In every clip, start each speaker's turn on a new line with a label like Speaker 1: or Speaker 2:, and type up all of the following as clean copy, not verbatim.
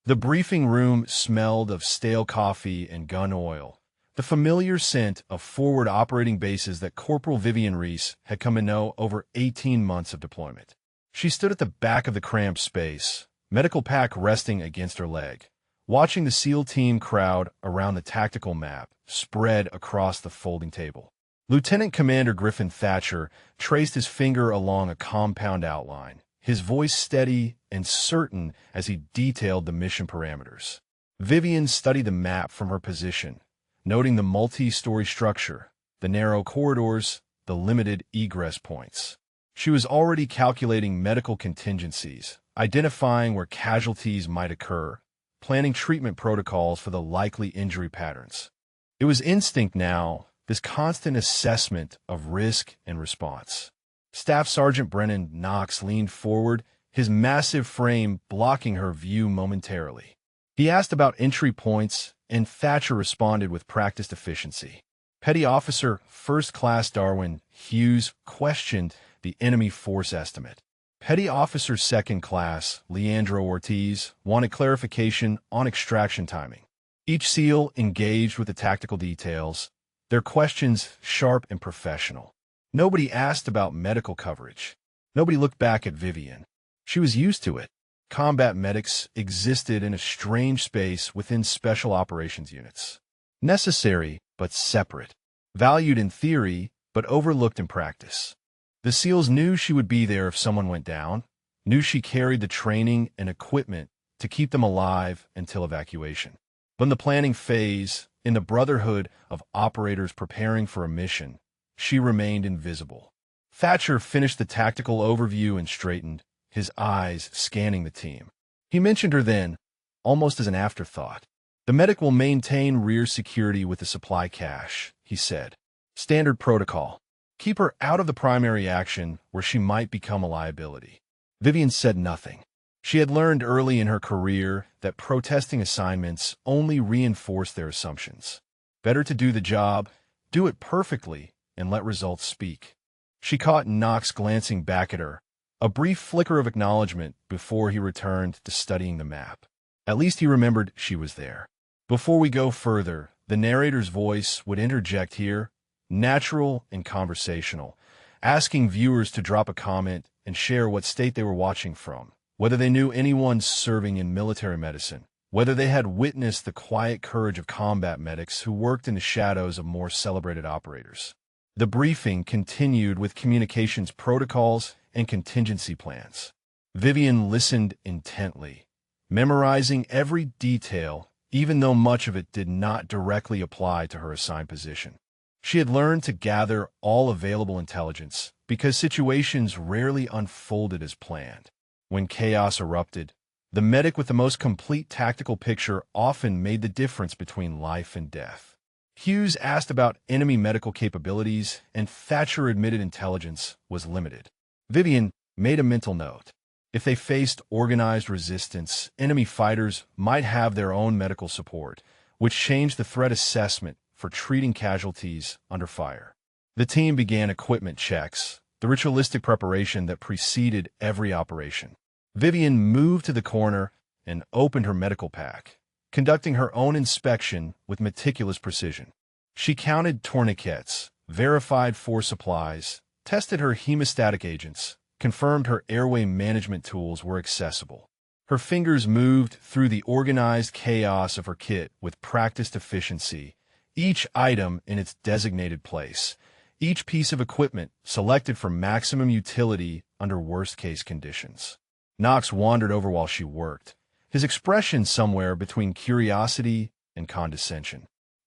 Speaker 1: The briefing room smelled of stale coffee and gun oil, the familiar scent of forward operating bases that Corporal Vivian Reese had come to know over 18 months of deployment. She stood at the back of the cramped space, medical pack resting against her leg, watching the SEAL team crowd around the tactical map spread across the folding table. Lieutenant Commander Griffin Thatcher traced his finger along a compound outline, his voice steady and certain as he detailed the mission parameters. Vivian studied the map from her position, noting the multi-story structure, the narrow corridors, the limited egress points. She was already calculating medical contingencies, identifying where casualties might occur, planning treatment protocols for the likely injury patterns. It was instinct now, this constant assessment of risk and response. Staff Sergeant Brennan Knox leaned forward, his massive frame blocking her view momentarily. He asked about entry points, and Thatcher responded with practiced efficiency. Petty Officer First Class Darwin Hughes questioned the enemy force estimate. Petty Officer Second Class Leandro Ortiz wanted clarification on extraction timing. Each SEAL engaged with the tactical details, their questions sharp and professional. Nobody asked about medical coverage. Nobody looked back at Vivian. She was used to it. Combat medics existed in a strange space within special operations units. Necessary, but separate. Valued in theory, but overlooked in practice. The SEALs knew she would be there if someone went down, knew she carried the training and equipment to keep them alive until evacuation. But in the planning phase, in the brotherhood of operators preparing for a mission, she remained invisible. Thatcher finished the tactical overview and straightened, his eyes scanning the team. He mentioned her then, almost as an afterthought. The medic will maintain rear security with the supply cache, he said. Standard protocol. Keep her out of the primary action where she might become a liability. Vivian said nothing. She had learned early in her career that protesting assignments only reinforced their assumptions. Better to do the job, do it perfectly, and let results speak. She caught Knox glancing back at her, a brief flicker of acknowledgement before he returned to studying the map. At least he remembered she was there. Before we go further, the narrator's voice would interject here, natural and conversational, asking viewers to drop a comment and share what state they were watching from, whether they knew anyone serving in military medicine, whether they had witnessed the quiet courage of combat medics who worked in the shadows of more celebrated operators. The briefing continued with communications protocols and contingency plans. Vivian listened intently, memorizing every detail, even though much of it did not directly apply to her assigned position. She had learned to gather all available intelligence because situations rarely unfolded as planned. When chaos erupted, the medic with the most complete tactical picture often made the difference between life and death. Hughes asked about enemy medical capabilities, and Thatcher admitted intelligence was limited. Vivian made a mental note. If they faced organized resistance, enemy fighters might have their own medical support, which changed the threat assessment for treating casualties under fire. The team began equipment checks, the ritualistic preparation that preceded every operation. Vivian moved to the corner and opened her medical pack, conducting her own inspection with meticulous precision. She counted tourniquets, verified force supplies, tested her hemostatic agents, confirmed her airway management tools were accessible. Her fingers moved through the organized chaos of her kit with practiced efficiency, each item in its designated place, each piece of equipment selected for maximum utility under worst-case conditions. Knox wandered over while she worked, his expression somewhere between curiosity and condescension.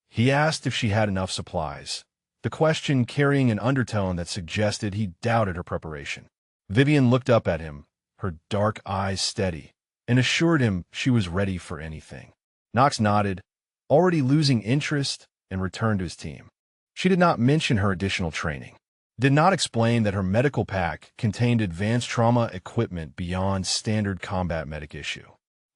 Speaker 1: He asked if she had enough supplies, the question carrying an undertone that suggested he doubted her preparation. Vivian looked up at him, her dark eyes steady, and assured him she was ready for anything. Knox nodded, already losing interest, and returned to his team. She did not mention her additional training, did not explain that her medical pack contained advanced trauma equipment beyond standard combat medic issue,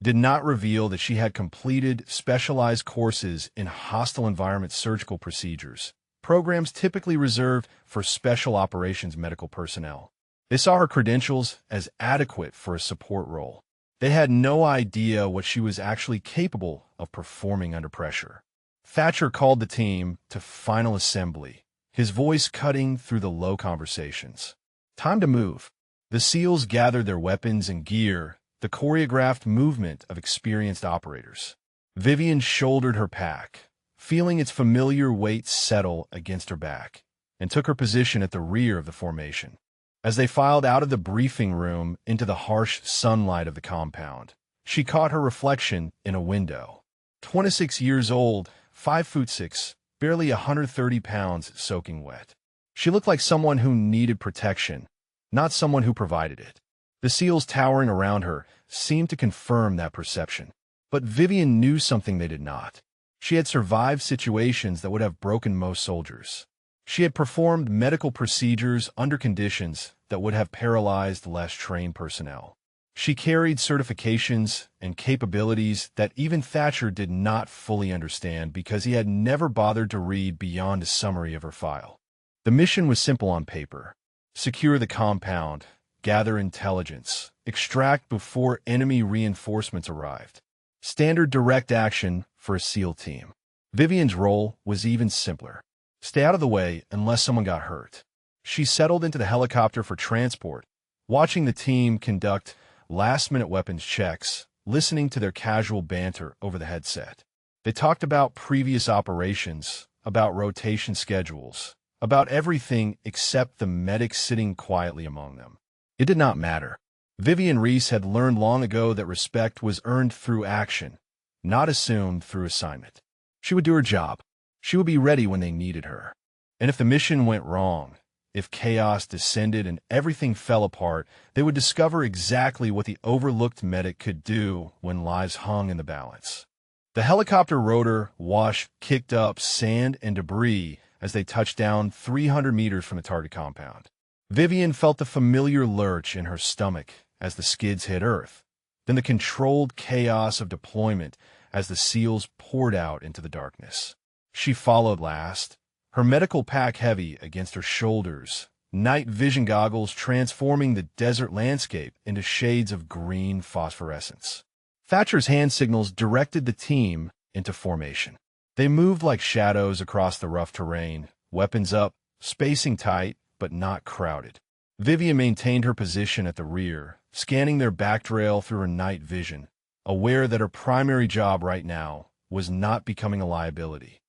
Speaker 1: did not reveal that she had completed specialized courses in hostile environment surgical procedures, programs typically reserved for special operations medical personnel. They saw her credentials as adequate for a support role. They had no idea what she was actually capable of performing under pressure. Thatcher called the team to final assembly, his voice cutting through the low conversations. Time to move. The SEALs gathered their weapons and gear, the choreographed movement of experienced operators. Vivian shouldered her pack, feeling its familiar weight settle against her back, and took her position at the rear of the formation. As they filed out of the briefing room into the harsh sunlight of the compound, she caught her reflection in a window. 26 years old, 5'6", barely 130 pounds soaking wet. She looked like someone who needed protection, not someone who provided it. The SEALs towering around her seemed to confirm that perception. But Vivian knew something they did not. She had survived situations that would have broken most soldiers. She had performed medical procedures under conditions that would have paralyzed less trained personnel. She carried certifications and capabilities that even Thatcher did not fully understand because he had never bothered to read beyond a summary of her file. The mission was simple on paper: secure the compound, gather intelligence, extract before enemy reinforcements arrived. Standard direct action for a SEAL team. Vivian's role was even simpler: stay out of the way unless someone got hurt. She settled into the helicopter for transport, watching the team conduct last-minute weapons checks, listening to their casual banter over the headset. They talked about previous operations, about rotation schedules, about everything except the medic sitting quietly among them. It did not matter. Vivian Reese had learned long ago that respect was earned through action, not assumed through assignment. She would do her job. She would be ready when they needed her. And if the mission went wrong, if chaos descended and everything fell apart, they would discover exactly what the overlooked medic could do when lives hung in the balance. The helicopter rotor wash kicked up sand and debris as they touched down 300 meters from the target compound. Vivian felt the familiar lurch in her stomach as the skids hit Earth, then the controlled chaos of deployment as the SEALs poured out into the darkness. She followed last, her medical pack heavy against her shoulders, night vision goggles transforming the desert landscape into shades of green phosphorescence. Thatcher's hand signals directed the team into formation. They moved like shadows across the rough terrain, weapons up, spacing tight, but not crowded. Vivian maintained her position at the rear, scanning their back trail through her night vision, aware that her primary job right now was not becoming a liability.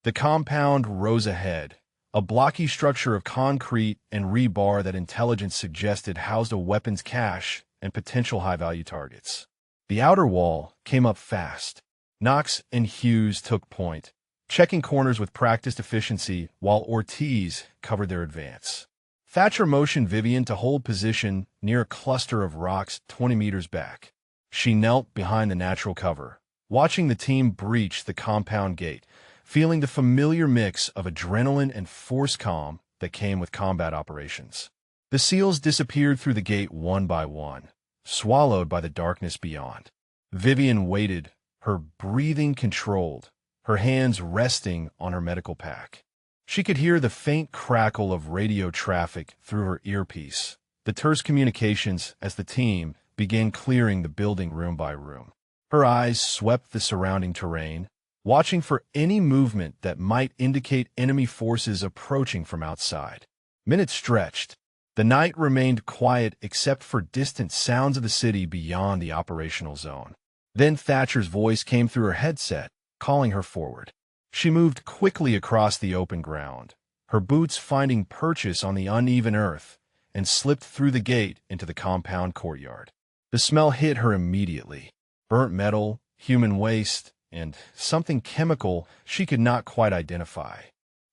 Speaker 1: The compound rose ahead, a blocky structure of concrete and rebar that intelligence suggested housed a weapons cache and potential high-value targets. The outer wall came up fast. Knox and Hughes took point, checking corners with practiced efficiency while Ortiz covered their advance. Thatcher motioned Vivian to hold position near a cluster of rocks 20 meters back. She knelt behind the natural cover, watching the team breach the compound gate, feeling the familiar mix of adrenaline and force calm that came with combat operations. The SEALs disappeared through the gate one by one, swallowed by the darkness beyond. Vivian waited, her breathing controlled, her hands resting on her medical pack. She could hear the faint crackle of radio traffic through her earpiece, the terse communications as the team began clearing the building room by room. Her eyes swept the surrounding terrain, watching for any movement that might indicate enemy forces approaching from outside. Minutes stretched. The night remained quiet except for distant sounds of the city beyond the operational zone. Then Thatcher's voice came through her headset, calling her forward. She moved quickly across the open ground, her boots finding purchase on the uneven earth, and slipped through the gate into the compound courtyard. The smell hit her immediately: burnt metal, human waste, and something chemical she could not quite identify.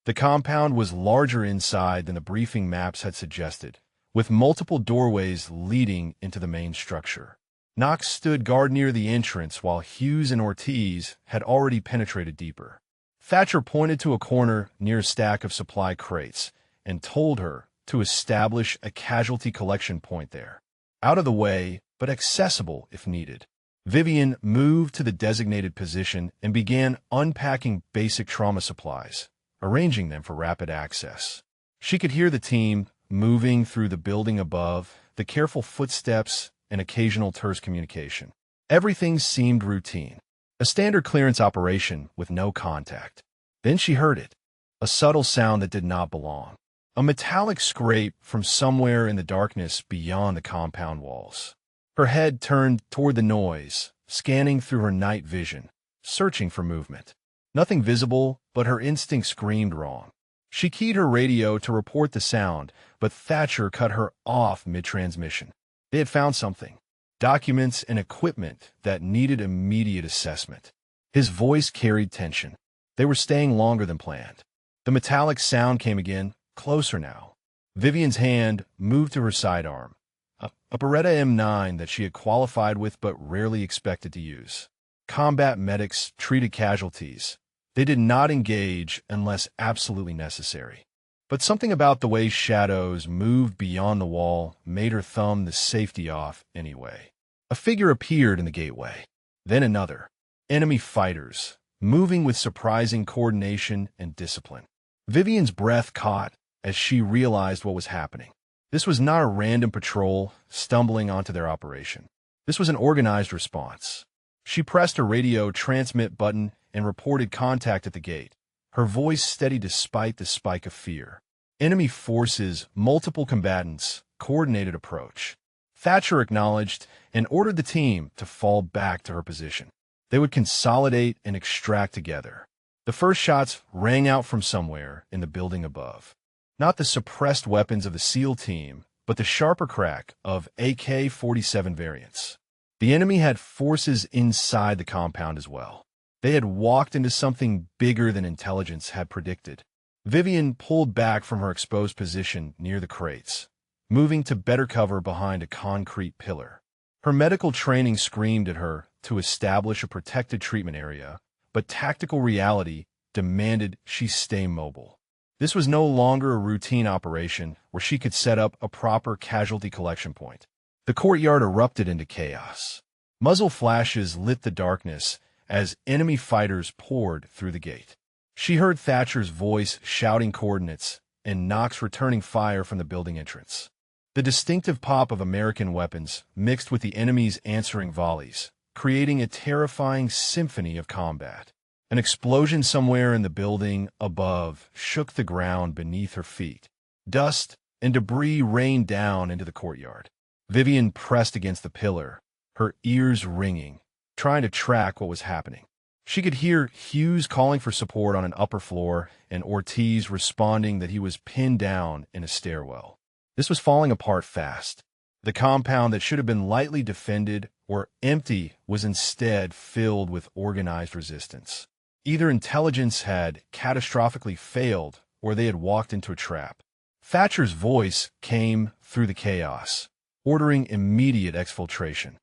Speaker 1: The compound was larger inside than the briefing maps had suggested, with multiple doorways leading into the main structure. Knox stood guard near the entrance while Hughes and Ortiz had already penetrated deeper. Thatcher pointed to a corner near a stack of supply crates and told her to establish a casualty collection point there. Out of the way, but accessible if needed. Vivian moved to the designated position and began unpacking basic trauma supplies, arranging them for rapid access. She could hear the team moving through the building above, the careful footsteps and occasional terse communication. Everything seemed routine. A standard clearance operation with no contact. Then she heard it. A subtle sound that did not belong. A metallic scrape from somewhere in the darkness beyond the compound walls. Her head turned toward the noise, scanning through her night vision, searching for movement. Nothing visible, but her instinct screamed wrong. She keyed her radio to report the sound, but Thatcher cut her off mid-transmission. They had found something. Documents and equipment that needed immediate assessment. His voice carried tension. They were staying longer than planned. The metallic sound came again, closer now. Vivian's hand moved to her sidearm. A Beretta M9 that she had qualified with but rarely expected to use. Combat medics treated casualties. They did not engage unless absolutely necessary. But something about the way shadows moved beyond the wall made her thumb the safety off anyway. A figure appeared in the gateway. Then another. Enemy fighters, moving with surprising coordination and discipline. Vivian's breath caught as she realized what was happening. This was not a random patrol stumbling onto their operation. This was an organized response. She pressed her radio transmit button and reported contact at the gate, her voice steady despite the spike of fear. Enemy forces, multiple combatants, coordinated approach. Thatcher acknowledged and ordered the team to fall back to her position. They would consolidate and extract together. The first shots rang out from somewhere in the building above. Not the suppressed weapons of the SEAL team, but the sharper crack of AK-47 variants. The enemy had forces inside the compound as well. They had walked into something bigger than intelligence had predicted. Vivian pulled back from her exposed position near the crates, moving to better cover behind a concrete pillar. Her medical training screamed at her to establish a protected treatment area, but tactical reality demanded she stay mobile. This was no longer a routine operation where she could set up a proper casualty collection point. The courtyard erupted into chaos. Muzzle flashes lit the darkness as enemy fighters poured through the gate. She heard Thatcher's voice shouting coordinates and Knox returning fire from the building entrance. The distinctive pop of American weapons mixed with the enemy's answering volleys, creating a terrifying symphony of combat. An explosion somewhere in the building above shook the ground beneath her feet. Dust and debris rained down into the courtyard. Vivian pressed against the pillar, her ears ringing, trying to track what was happening. She could hear Hughes calling for support on an upper floor and Ortiz responding that he was pinned down in a stairwell. This was falling apart fast. The compound that should have been lightly defended or empty was instead filled with organized resistance. Either intelligence had catastrophically failed or they had walked into a trap. Thatcher's voice came through the chaos, ordering immediate exfiltration.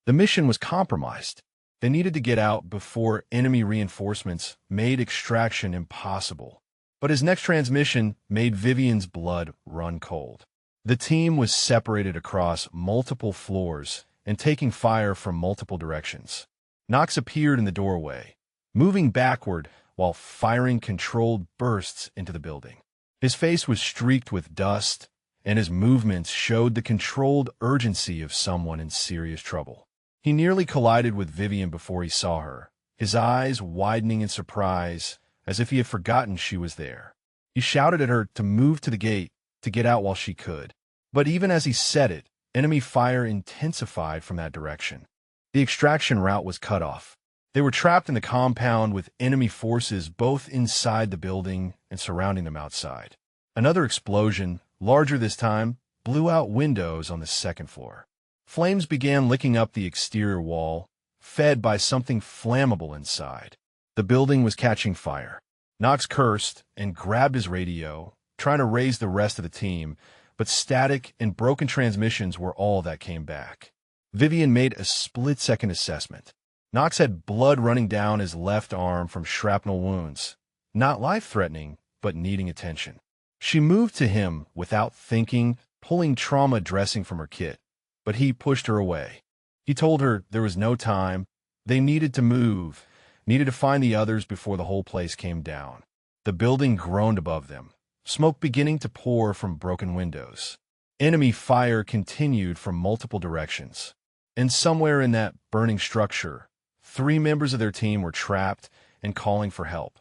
Speaker 1: The mission was compromised. They needed to get out before enemy reinforcements made extraction impossible. But his next transmission made Vivian's blood run cold. The team was separated across multiple floors and taking fire from multiple directions. Knox appeared in the doorway, moving backward while firing controlled bursts into the building. His face was streaked with dust, and his movements showed the controlled urgency of someone in serious trouble. He nearly collided with Vivian before he saw her, his eyes widening in surprise, as if he had forgotten she was there. He shouted at her to move to the gate, to get out while she could. But even as he said it, enemy fire intensified from that direction. The extraction route was cut off. They were trapped in the compound with enemy forces both inside the building and surrounding them outside. Another explosion, larger this time, blew out windows on the second floor. Flames began licking up the exterior wall, fed by something flammable inside. The building was catching fire. Knox cursed and grabbed his radio, trying to raise the rest of the team, but static and broken transmissions were all that came back. Vivian made a split-second assessment. Knox had blood running down his left arm from shrapnel wounds, not life-threatening, but needing attention. She moved to him without thinking, pulling trauma dressing from her kit, but he pushed her away. He told her there was no time, they needed to move, needed to find the others before the whole place came down. The building groaned above them, smoke beginning to pour from broken windows. Enemy fire continued from multiple directions. And somewhere in that burning structure, 3 members of their team were trapped and calling for help.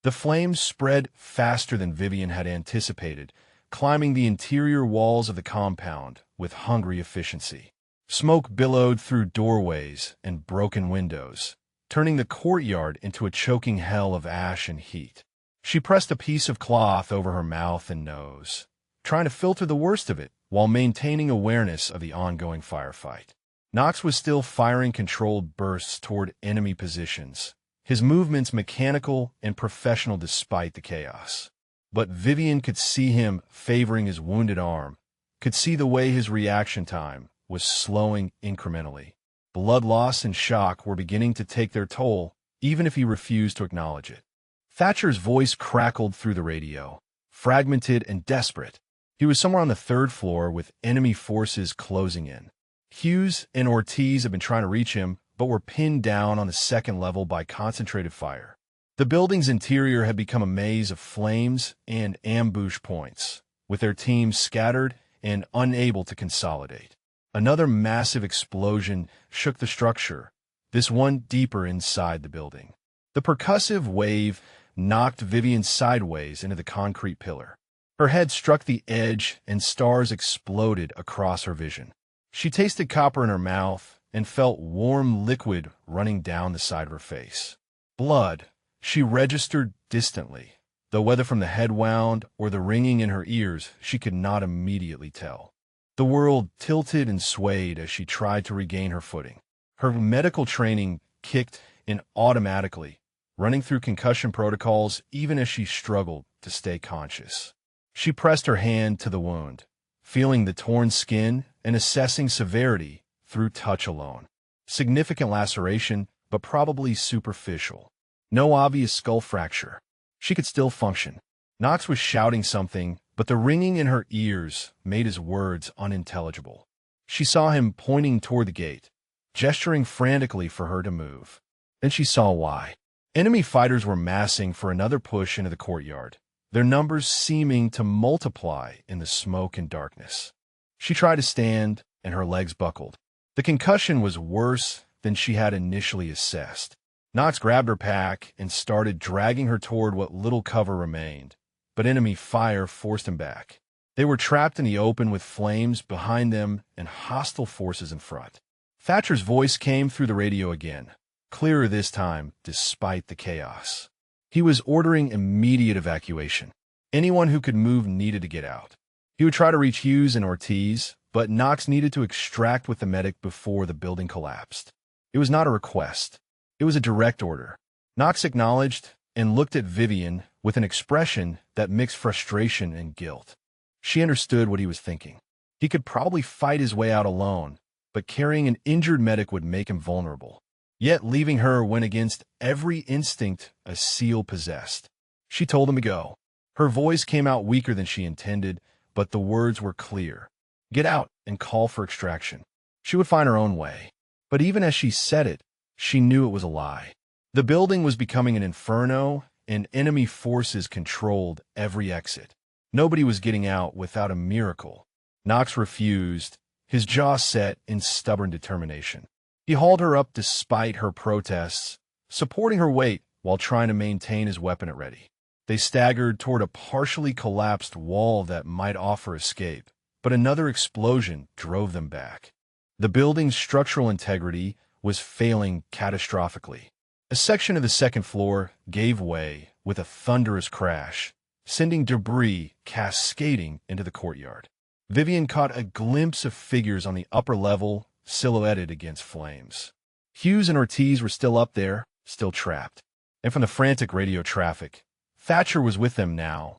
Speaker 1: The flames spread faster than Vivian had anticipated, climbing the interior walls of the compound with hungry efficiency. Smoke billowed through doorways and broken windows, turning the courtyard into a choking hell of ash and heat. She pressed a piece of cloth over her mouth and nose, trying to filter the worst of it while maintaining awareness of the ongoing firefight. Knox was still firing controlled bursts toward enemy positions, his movements mechanical and professional despite the chaos. But Vivian could see him favoring his wounded arm, could see the way his reaction time was slowing incrementally. Blood loss and shock were beginning to take their toll, even if he refused to acknowledge it. Thatcher's voice crackled through the radio, fragmented and desperate. He was somewhere on the 3rd floor with enemy forces closing in. Hughes and Ortiz had been trying to reach him, but were pinned down on the 2nd level by concentrated fire. The building's interior had become a maze of flames and ambush points, with their teams scattered and unable to consolidate. Another massive explosion shook the structure, this one deeper inside the building. The percussive wave knocked Vivian sideways into the concrete pillar. Her head struck the edge and stars exploded across her vision. She tasted copper in her mouth and felt warm liquid running down the side of her face. Blood, she registered distantly, though whether from the head wound or the ringing in her ears, she could not immediately tell. The world tilted and swayed as she tried to regain her footing. Her medical training kicked in automatically, running through concussion protocols even as she struggled to stay conscious. She pressed her hand to the wound, feeling the torn skin and assessing severity through touch alone. Significant laceration, but probably superficial. No obvious skull fracture. She could still function. Knox was shouting something, but the ringing in her ears made his words unintelligible. She saw him pointing toward the gate, gesturing frantically for her to move. Then she saw why. Enemy fighters were massing for another push into the courtyard, their numbers seeming to multiply in the smoke and darkness. She tried to stand, and her legs buckled. The concussion was worse than she had initially assessed. Knox grabbed her pack and started dragging her toward what little cover remained, but enemy fire forced him back. They were trapped in the open with flames behind them and hostile forces in front. Thatcher's voice came through the radio again, clearer this time despite the chaos. He was ordering immediate evacuation. Anyone who could move needed to get out. He would try to reach Hughes and Ortiz, but Knox needed to extract with the medic before the building collapsed. It was not a request. It was a direct order. Knox acknowledged and looked at Vivian with an expression that mixed frustration and guilt. She understood what he was thinking. He could probably fight his way out alone, but carrying an injured medic would make him vulnerable. Yet leaving her went against every instinct a SEAL possessed. She told him to go. Her voice came out weaker than she intended, but the words were clear. Get out and call for extraction. She would find her own way. But even as she said it, she knew it was a lie. The building was becoming an inferno, and enemy forces controlled every exit. Nobody was getting out without a miracle. Knox refused, his jaw set in stubborn determination. He hauled her up despite her protests, supporting her weight while trying to maintain his weapon at ready. They staggered toward a partially collapsed wall that might offer escape, but another explosion drove them back. The building's structural integrity was failing catastrophically. A section of the 2nd floor gave way with a thunderous crash, sending debris cascading into the courtyard. Vivian caught a glimpse of figures on the upper level, silhouetted against flames. Hughes and Ortiz were still up there, still trapped. And from the frantic radio traffic, Thatcher was with them now,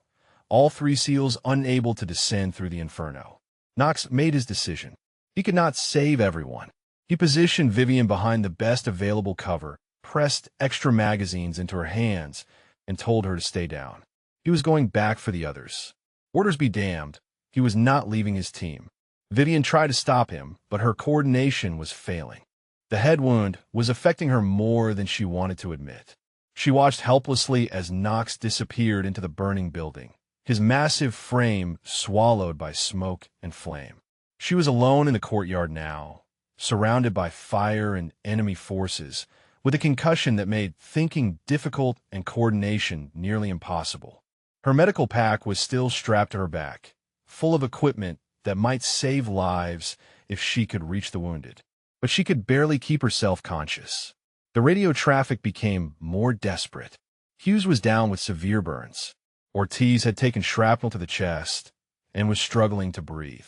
Speaker 1: all 3 SEALs unable to descend through the inferno. Knox made his decision. He could not save everyone. He positioned Vivian behind the best available cover, pressed extra magazines into her hands, and told her to stay down. He was going back for the others. Orders be damned, he was not leaving his team. Vivian tried to stop him, but her coordination was failing. The head wound was affecting her more than she wanted to admit. She watched helplessly as Knox disappeared into the burning building, his massive frame swallowed by smoke and flame. She was alone in the courtyard now, surrounded by fire and enemy forces, with a concussion that made thinking difficult and coordination nearly impossible. Her medical pack was still strapped to her back, full of equipment that might save lives if she could reach the wounded. But she could barely keep herself conscious. The radio traffic became more desperate. Hughes was down with severe burns. Ortiz had taken shrapnel to the chest and was struggling to breathe.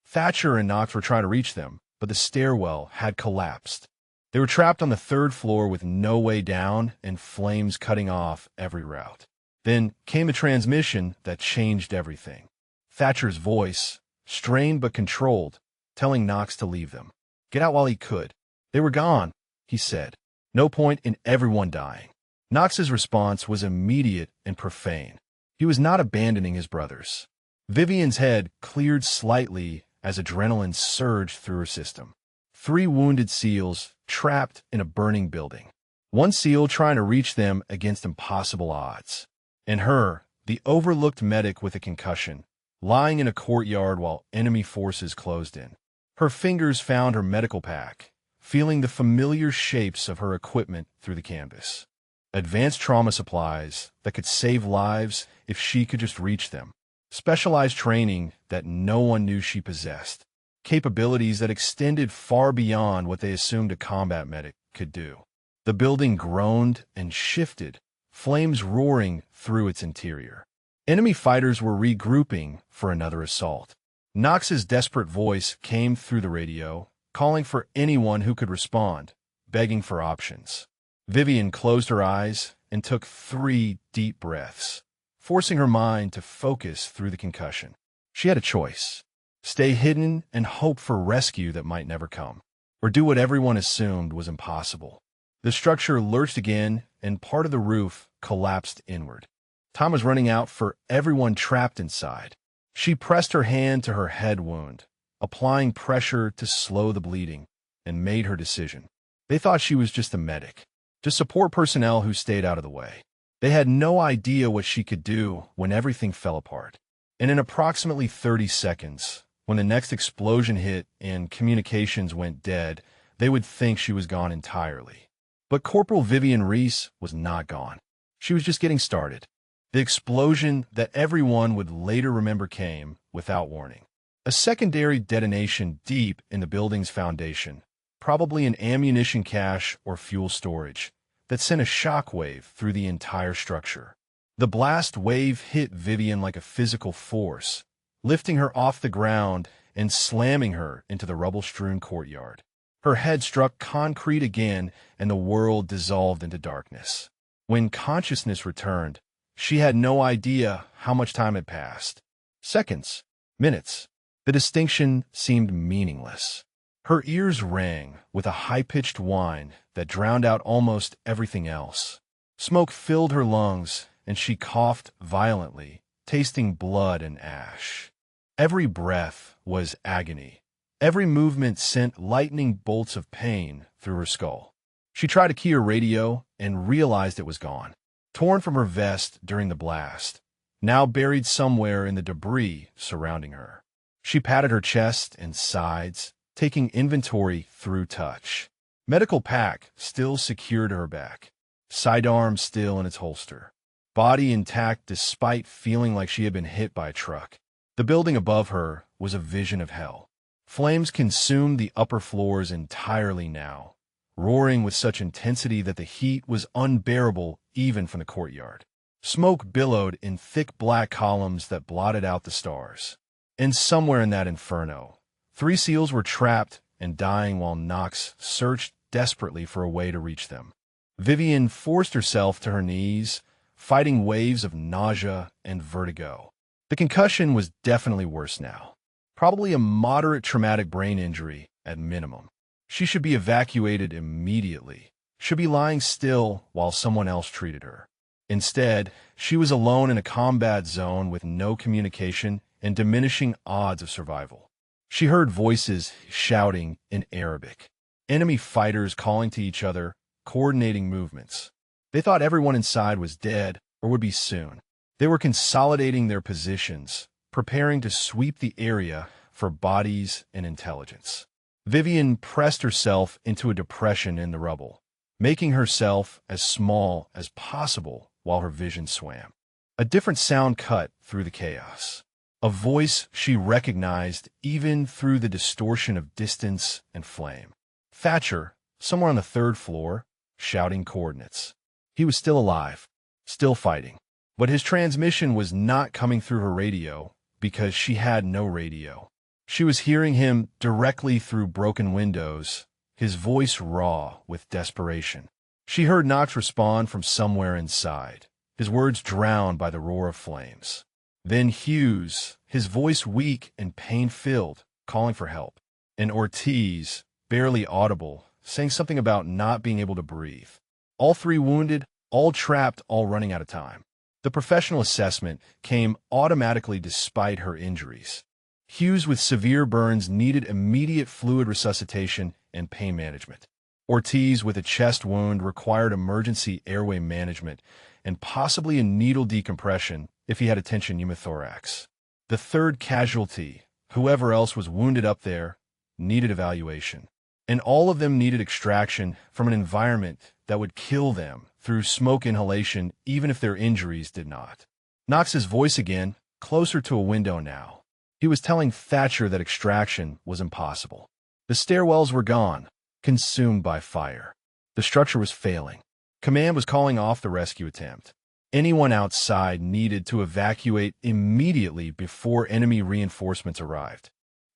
Speaker 1: Thatcher and Knox were trying to reach them, but the stairwell had collapsed. They were trapped on the third floor with no way down and flames cutting off every route. Then came a transmission that changed everything. Thatcher's voice, strained but controlled, telling Knox to leave them. Get out while he could. They were gone, he said. No point in everyone dying. Knox's response was immediate and profane. He was not abandoning his brothers. Vivian's head cleared slightly as adrenaline surged through her system. 3 wounded SEALs trapped in a burning building. 1 SEAL trying to reach them against impossible odds. And her, the overlooked medic with a concussion, lying in a courtyard while enemy forces closed in. Her fingers found her medical pack, feeling the familiar shapes of her equipment through the canvas. Advanced trauma supplies that could save lives if she could just reach them. Specialized training that no one knew she possessed. Capabilities that extended far beyond what they assumed a combat medic could do. The building groaned and shifted, flames roaring through its interior. Enemy fighters were regrouping for another assault. Knox's desperate voice came through the radio, calling for anyone who could respond, begging for options. Vivian closed her eyes and took 3 deep breaths, forcing her mind to focus through the concussion. She had a choice. Stay hidden and hope for rescue that might never come, or do what everyone assumed was impossible. The structure lurched again, and part of the roof collapsed inward. Time was running out for everyone trapped inside. She pressed her hand to her head wound, applying pressure to slow the bleeding, and made her decision. They thought she was just a medic, just support personnel who stayed out of the way. They had no idea what she could do when everything fell apart. And in approximately 30 seconds, when the next explosion hit and communications went dead, they would think she was gone entirely. But Corporal Vivian Reese was not gone. She was just getting started. The explosion that everyone would later remember came without warning. A secondary detonation deep in the building's foundation, probably an ammunition cache or fuel storage, that sent a shockwave through the entire structure. The blast wave hit Vivian like a physical force, lifting her off the ground and slamming her into the rubble-strewn courtyard. Her head struck concrete again, and the world dissolved into darkness. When consciousness returned, she had no idea how much time had passed. Seconds, minutes. The distinction seemed meaningless. Her ears rang with a high-pitched whine that drowned out almost everything else. Smoke filled her lungs, and she coughed violently, tasting blood and ash. Every breath was agony. Every movement sent lightning bolts of pain through her skull. She tried to key her radio and realized it was gone, torn from her vest during the blast, now buried somewhere in the debris surrounding her. She patted her chest and sides, taking inventory through touch. Medical pack still secured to her back, sidearm still in its holster, body intact despite feeling like she had been hit by a truck. The building above her was a vision of hell. Flames consumed the upper floors entirely now, roaring with such intensity that the heat was unbearable even from the courtyard. Smoke billowed in thick black columns that blotted out the stars. And somewhere in that inferno, 3 SEALs were trapped and dying while Knox searched desperately for a way to reach them. Vivian forced herself to her knees, fighting waves of nausea and vertigo. The concussion was definitely worse now. Probably a moderate traumatic brain injury at minimum. She should be evacuated immediately. Should be lying still while someone else treated her. Instead, she was alone in a combat zone with no communication and diminishing odds of survival. She heard voices shouting in Arabic, enemy fighters calling to each other, coordinating movements. They thought everyone inside was dead or would be soon. They were consolidating their positions, preparing to sweep the area for bodies and intelligence. Vivian pressed herself into a depression in the rubble, making herself as small as possible while her vision swam. A different sound cut through the chaos. A voice she recognized even through the distortion of distance and flame. Thatcher, somewhere on the third floor, shouting coordinates. He was still alive, still fighting. But his transmission was not coming through her radio because she had no radio. She was hearing him directly through broken windows, his voice raw with desperation. She heard Knox respond from somewhere inside, his words drowned by the roar of flames. Then Hughes, his voice weak and pain-filled, calling for help. And Ortiz, barely audible, saying something about not being able to breathe. All three wounded, all trapped, all running out of time. The professional assessment came automatically despite her injuries. Hughes with severe burns needed immediate fluid resuscitation and pain management. Ortiz with a chest wound required emergency airway management and possibly a needle decompression if he had a tension pneumothorax. The third casualty, whoever else was wounded up there, needed evaluation. And all of them needed extraction from an environment that would kill them through smoke inhalation even if their injuries did not. Knox's voice again, closer to a window now. He was telling Thatcher that extraction was impossible. The stairwells were gone, consumed by fire. The structure was failing. Command was calling off the rescue attempt. Anyone outside needed to evacuate immediately before enemy reinforcements arrived.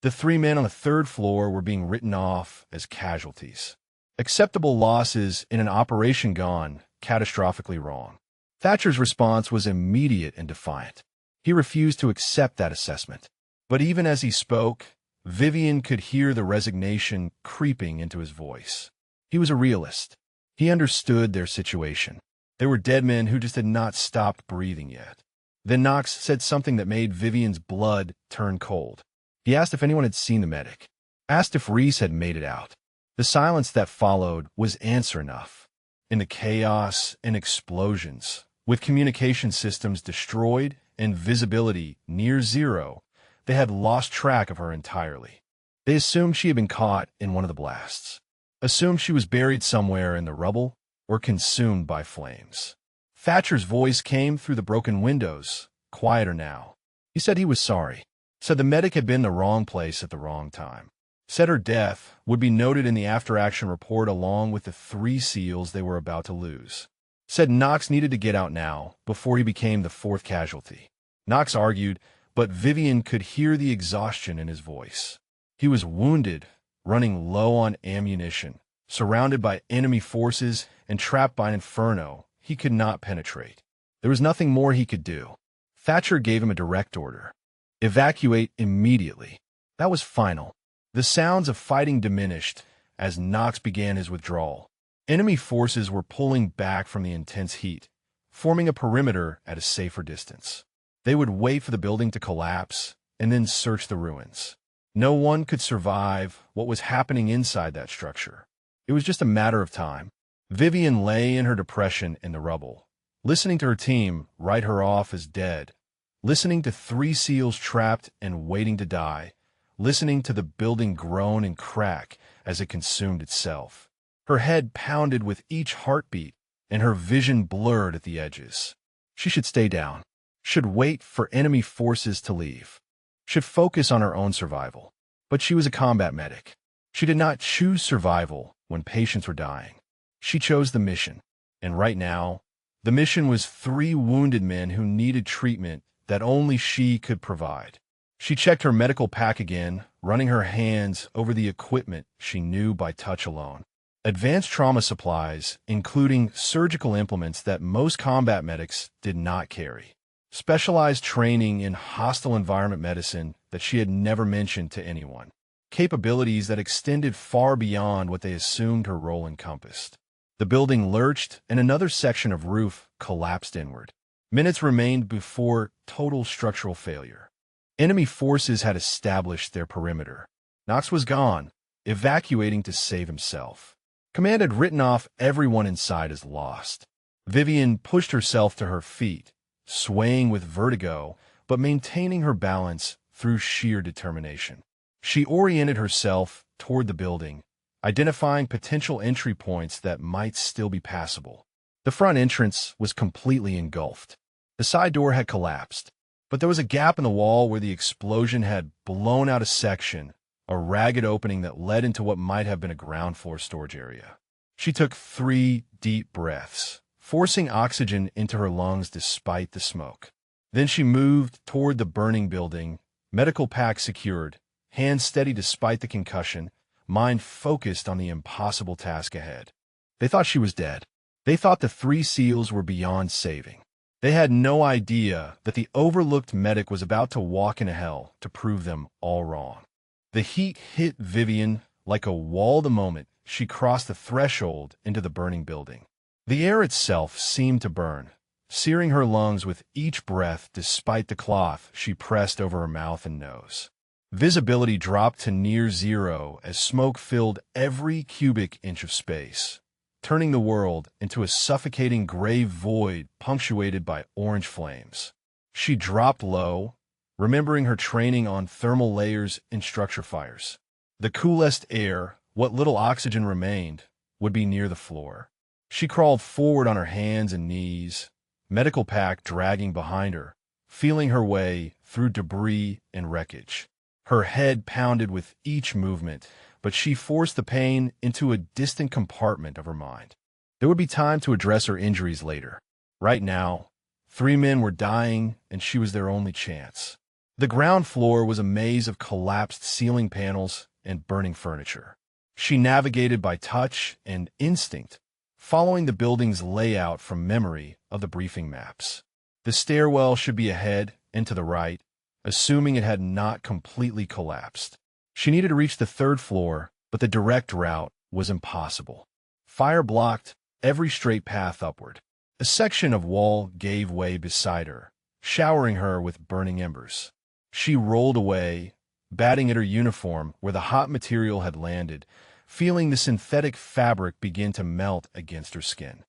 Speaker 1: The three men on the third floor were being written off as casualties. Acceptable losses in an operation gone catastrophically wrong. Thatcher's response was immediate and defiant. He refused to accept that assessment. But even as he spoke, Vivian could hear the resignation creeping into his voice. He was a realist. He understood their situation. They were dead men who just had not stopped breathing yet. Then Knox said something that made Vivian's blood turn cold. He asked if anyone had seen the medic. Asked if Reese had made it out. The silence that followed was answer enough. In the chaos and explosions, with communication systems destroyed and visibility near zero, they had lost track of her entirely. They assumed she had been caught in one of the blasts. Assumed she was buried somewhere in the rubble or consumed by flames. Thatcher's voice came through the broken windows, quieter now. He said he was sorry. Said the medic had been in the wrong place at the wrong time. Said her death would be noted in the after-action report along with the 3 SEALs they were about to lose. Said Knox needed to get out now before he became the 4th casualty. Knox argued, but Vivian could hear the exhaustion in his voice. He was wounded, running low on ammunition, surrounded by enemy forces and trapped by an inferno he could not penetrate. There was nothing more he could do. Thatcher gave him a direct order. Evacuate immediately. That was final. The sounds of fighting diminished as Knox began his withdrawal. Enemy forces were pulling back from the intense heat, forming a perimeter at a safer distance. They would wait for the building to collapse and then search the ruins. No one could survive what was happening inside that structure. It was just a matter of time. Vivian lay in her depression in the rubble, listening to her team write her off as dead, listening to 3 SEALs trapped and waiting to die, listening to the building groan and crack as it consumed itself. Her head pounded with each heartbeat, and her vision blurred at the edges. She should stay down, should wait for enemy forces to leave, should focus on her own survival. But she was a combat medic. She did not choose survival when patients were dying. She chose the mission. And right now, the mission was 3 wounded men who needed treatment that only she could provide. She checked her medical pack again, running her hands over the equipment she knew by touch alone. Advanced trauma supplies, including surgical implements that most combat medics did not carry. Specialized training in hostile environment medicine that she had never mentioned to anyone. Capabilities that extended far beyond what they assumed her role encompassed. The building lurched, and another section of roof collapsed inward. Minutes remained before total structural failure. Enemy forces had established their perimeter. Knox was gone, evacuating to save himself. Command had written off everyone inside as lost. Vivian pushed herself to her feet, swaying with vertigo, but maintaining her balance through sheer determination. She oriented herself toward the building, identifying potential entry points that might still be passable. The front entrance was completely engulfed. The side door had collapsed, but there was a gap in the wall where the explosion had blown out a section, a ragged opening that led into what might have been a ground floor storage area. She took 3 deep breaths, forcing oxygen into her lungs despite the smoke. Then she moved toward the burning building, medical pack secured, hands steady despite the concussion, mind focused on the impossible task ahead. They thought she was dead. They thought the 3 SEALs were beyond saving. They had no idea that the overlooked medic was about to walk into hell to prove them all wrong. The heat hit Vivian like a wall the moment she crossed the threshold into the burning building. The air itself seemed to burn, searing her lungs with each breath despite the cloth she pressed over her mouth and nose. Visibility dropped to near zero as smoke filled every cubic inch of space, turning the world into a suffocating gray void punctuated by orange flames. She dropped low, remembering her training on thermal layers in structure fires. The coolest air, what little oxygen remained, would be near the floor. She crawled forward on her hands and knees, medical pack dragging behind her, feeling her way through debris and wreckage. Her head pounded with each movement, but she forced the pain into a distant compartment of her mind. There would be time to address her injuries later. Right now, 3 men were dying, and she was their only chance. The ground floor was a maze of collapsed ceiling panels and burning furniture. She navigated by touch and instinct, following the building's layout from memory of the briefing maps. The stairwell should be ahead and to the right, assuming it had not completely collapsed. She needed to reach the 3rd floor, but the direct route was impossible. Fire blocked every straight path upward. A section of wall gave way beside her, showering her with burning embers. She rolled away, batting at her uniform where the hot material had landed, feeling the synthetic fabric begin to melt against her skin.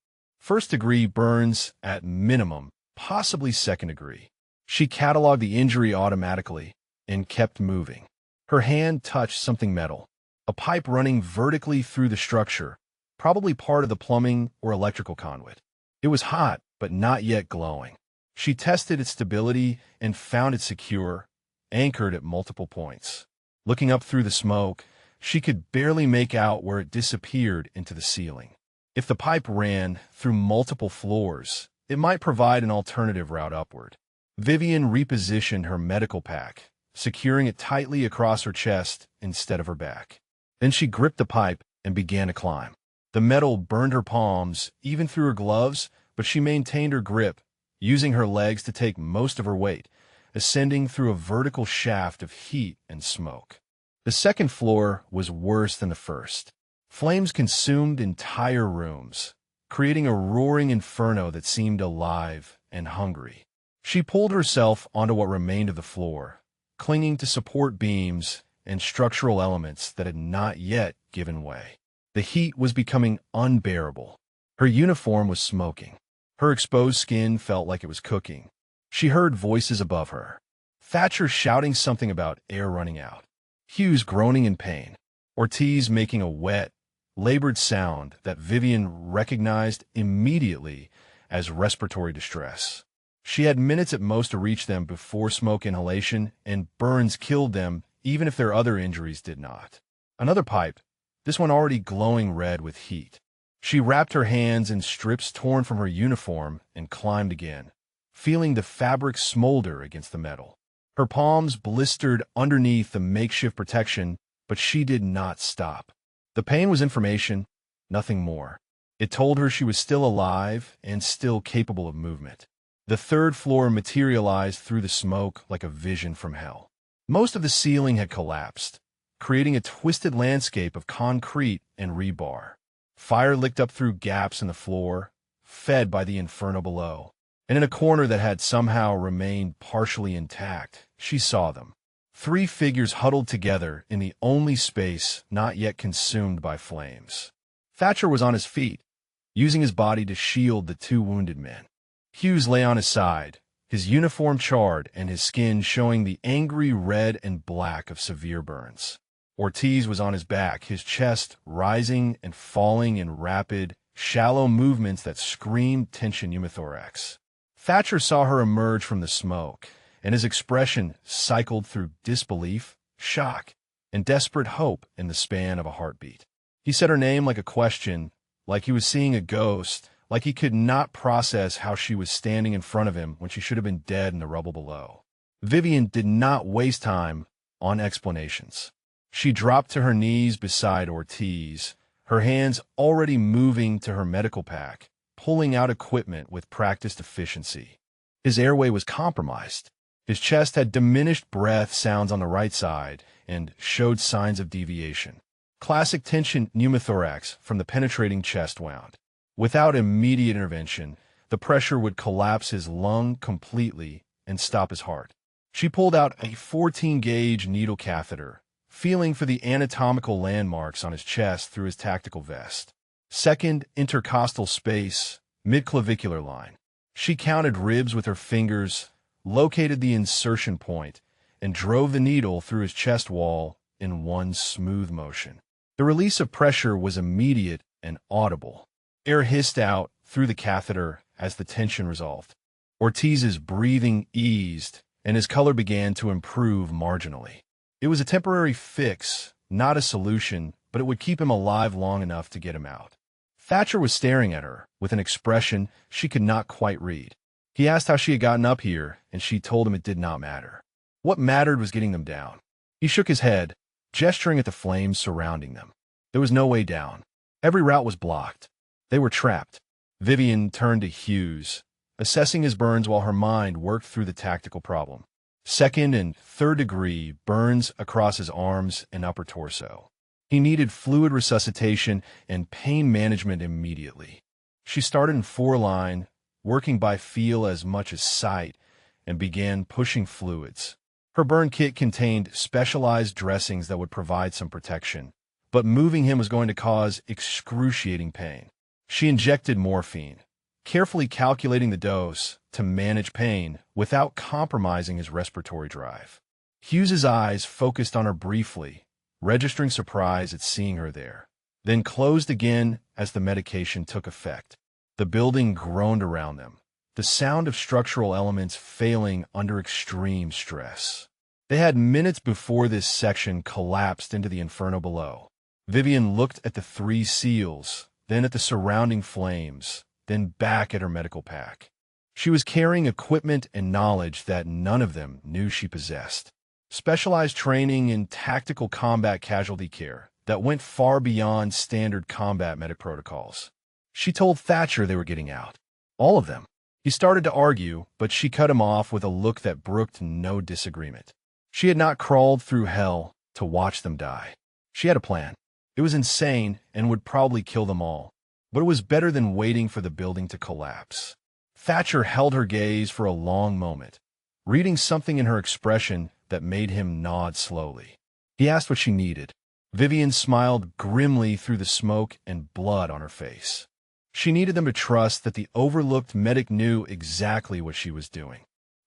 Speaker 1: 1st degree burns at minimum, possibly 2nd degree. She cataloged the injury automatically and kept moving. Her hand touched something metal, a pipe running vertically through the structure, probably part of the plumbing or electrical conduit. It was hot, but not yet glowing. She tested its stability and found it secure, anchored at multiple points. Looking up through the smoke, she could barely make out where it disappeared into the ceiling. If the pipe ran through multiple floors, it might provide an alternative route upward. Vivian repositioned her medical pack, securing it tightly across her chest instead of her back. Then she gripped the pipe and began to climb. The metal burned her palms, even through her gloves, but she maintained her grip, using her legs to take most of her weight, ascending through a vertical shaft of heat and smoke. The 2nd floor was worse than the 1st. Flames consumed entire rooms, creating a roaring inferno that seemed alive and hungry. She pulled herself onto what remained of the floor, clinging to support beams and structural elements that had not yet given way. The heat was becoming unbearable. Her uniform was smoking. Her exposed skin felt like it was cooking. She heard voices above her. Thatcher shouting something about air running out. Hughes groaning in pain. Ortiz making a wet, labored sound that Vivian recognized immediately as respiratory distress. She had minutes at most to reach them before smoke inhalation and burns killed them, even if their other injuries did not. Another pipe, this one already glowing red with heat. She wrapped her hands in strips torn from her uniform and climbed again, feeling the fabric smolder against the metal. Her palms blistered underneath the makeshift protection, but she did not stop. The pain was information, nothing more. It told her she was still alive and still capable of movement. The 3rd floor materialized through the smoke like a vision from hell. Most of the ceiling had collapsed, creating a twisted landscape of concrete and rebar. Fire licked up through gaps in the floor, fed by the inferno below. And in a corner that had somehow remained partially intact, she saw them. 3 figures huddled together in the only space not yet consumed by flames. Thatcher was on his feet, using his body to shield the 2 wounded men. Hughes lay on his side, his uniform charred and his skin showing the angry red and black of severe burns. Ortiz was on his back, his chest rising and falling in rapid, shallow movements that screamed tension pneumothorax. Thatcher saw her emerge from the smoke, and his expression cycled through disbelief, shock, and desperate hope in the span of a heartbeat. He said her name like a question, like he was seeing a ghost, like he could not process how she was standing in front of him when she should have been dead in the rubble below. Vivian did not waste time on explanations. She dropped to her knees beside Ortiz, her hands already moving to her medical pack, pulling out equipment with practiced efficiency. His airway was compromised. His chest had diminished breath sounds on the right side and showed signs of deviation. Classic tension pneumothorax from the penetrating chest wound. Without immediate intervention, the pressure would collapse his lung completely and stop his heart. She pulled out a 14-gauge needle catheter, feeling for the anatomical landmarks on his chest through his tactical vest. Second intercostal space, midclavicular line. She counted ribs with her fingers, located the insertion point, and drove the needle through his chest wall in one smooth motion. The release of pressure was immediate and audible. Air hissed out through the catheter as the tension resolved. Ortiz's breathing eased, and his color began to improve marginally. It was a temporary fix, not a solution, but it would keep him alive long enough to get him out. Thatcher was staring at her with an expression she could not quite read. He asked how she had gotten up here, and she told him it did not matter. What mattered was getting them down. He shook his head, gesturing at the flames surrounding them. There was no way down. Every route was blocked. They were trapped. Vivian turned to Hughes, assessing his burns while her mind worked through the tactical problem. Second and third degree burns across his arms and upper torso. He needed fluid resuscitation and pain management immediately. She started in 4-line, working by feel as much as sight, and began pushing fluids. Her burn kit contained specialized dressings that would provide some protection, but moving him was going to cause excruciating pain. She injected morphine, carefully calculating the dose to manage pain without compromising his respiratory drive. Hughes's eyes focused on her briefly, registering surprise at seeing her there, then closed again as the medication took effect. The building groaned around them, the sound of structural elements failing under extreme stress. They had minutes before this section collapsed into the inferno below. Vivian looked at the 3 SEALs, then at the surrounding flames, then back at her medical pack. She was carrying equipment and knowledge that none of them knew she possessed. Specialized training in tactical combat casualty care that went far beyond standard combat medic protocols. She told Thatcher they were getting out. All of them. He started to argue, but she cut him off with a look that brooked no disagreement. She had not crawled through hell to watch them die. She had a plan. It was insane and would probably kill them all, but it was better than waiting for the building to collapse. Thatcher held her gaze for a long moment, reading something in her expression that made him nod slowly. He asked what she needed. Vivian smiled grimly through the smoke and blood on her face. She needed them to trust that the overlooked medic knew exactly what she was doing.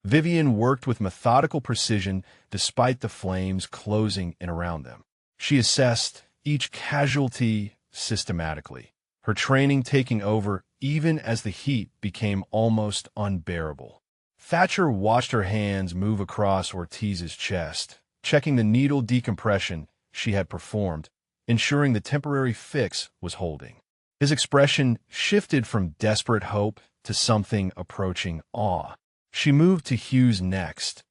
Speaker 1: Vivian worked with methodical precision despite the flames closing in around them. She assessed each casualty systematically, her training taking over even as the heat became almost unbearable. Thatcher watched her hands move across Ortiz's chest, checking the needle decompression she had performed, ensuring the temporary fix was holding. His expression shifted from desperate hope to something approaching awe. She moved to Hughes next,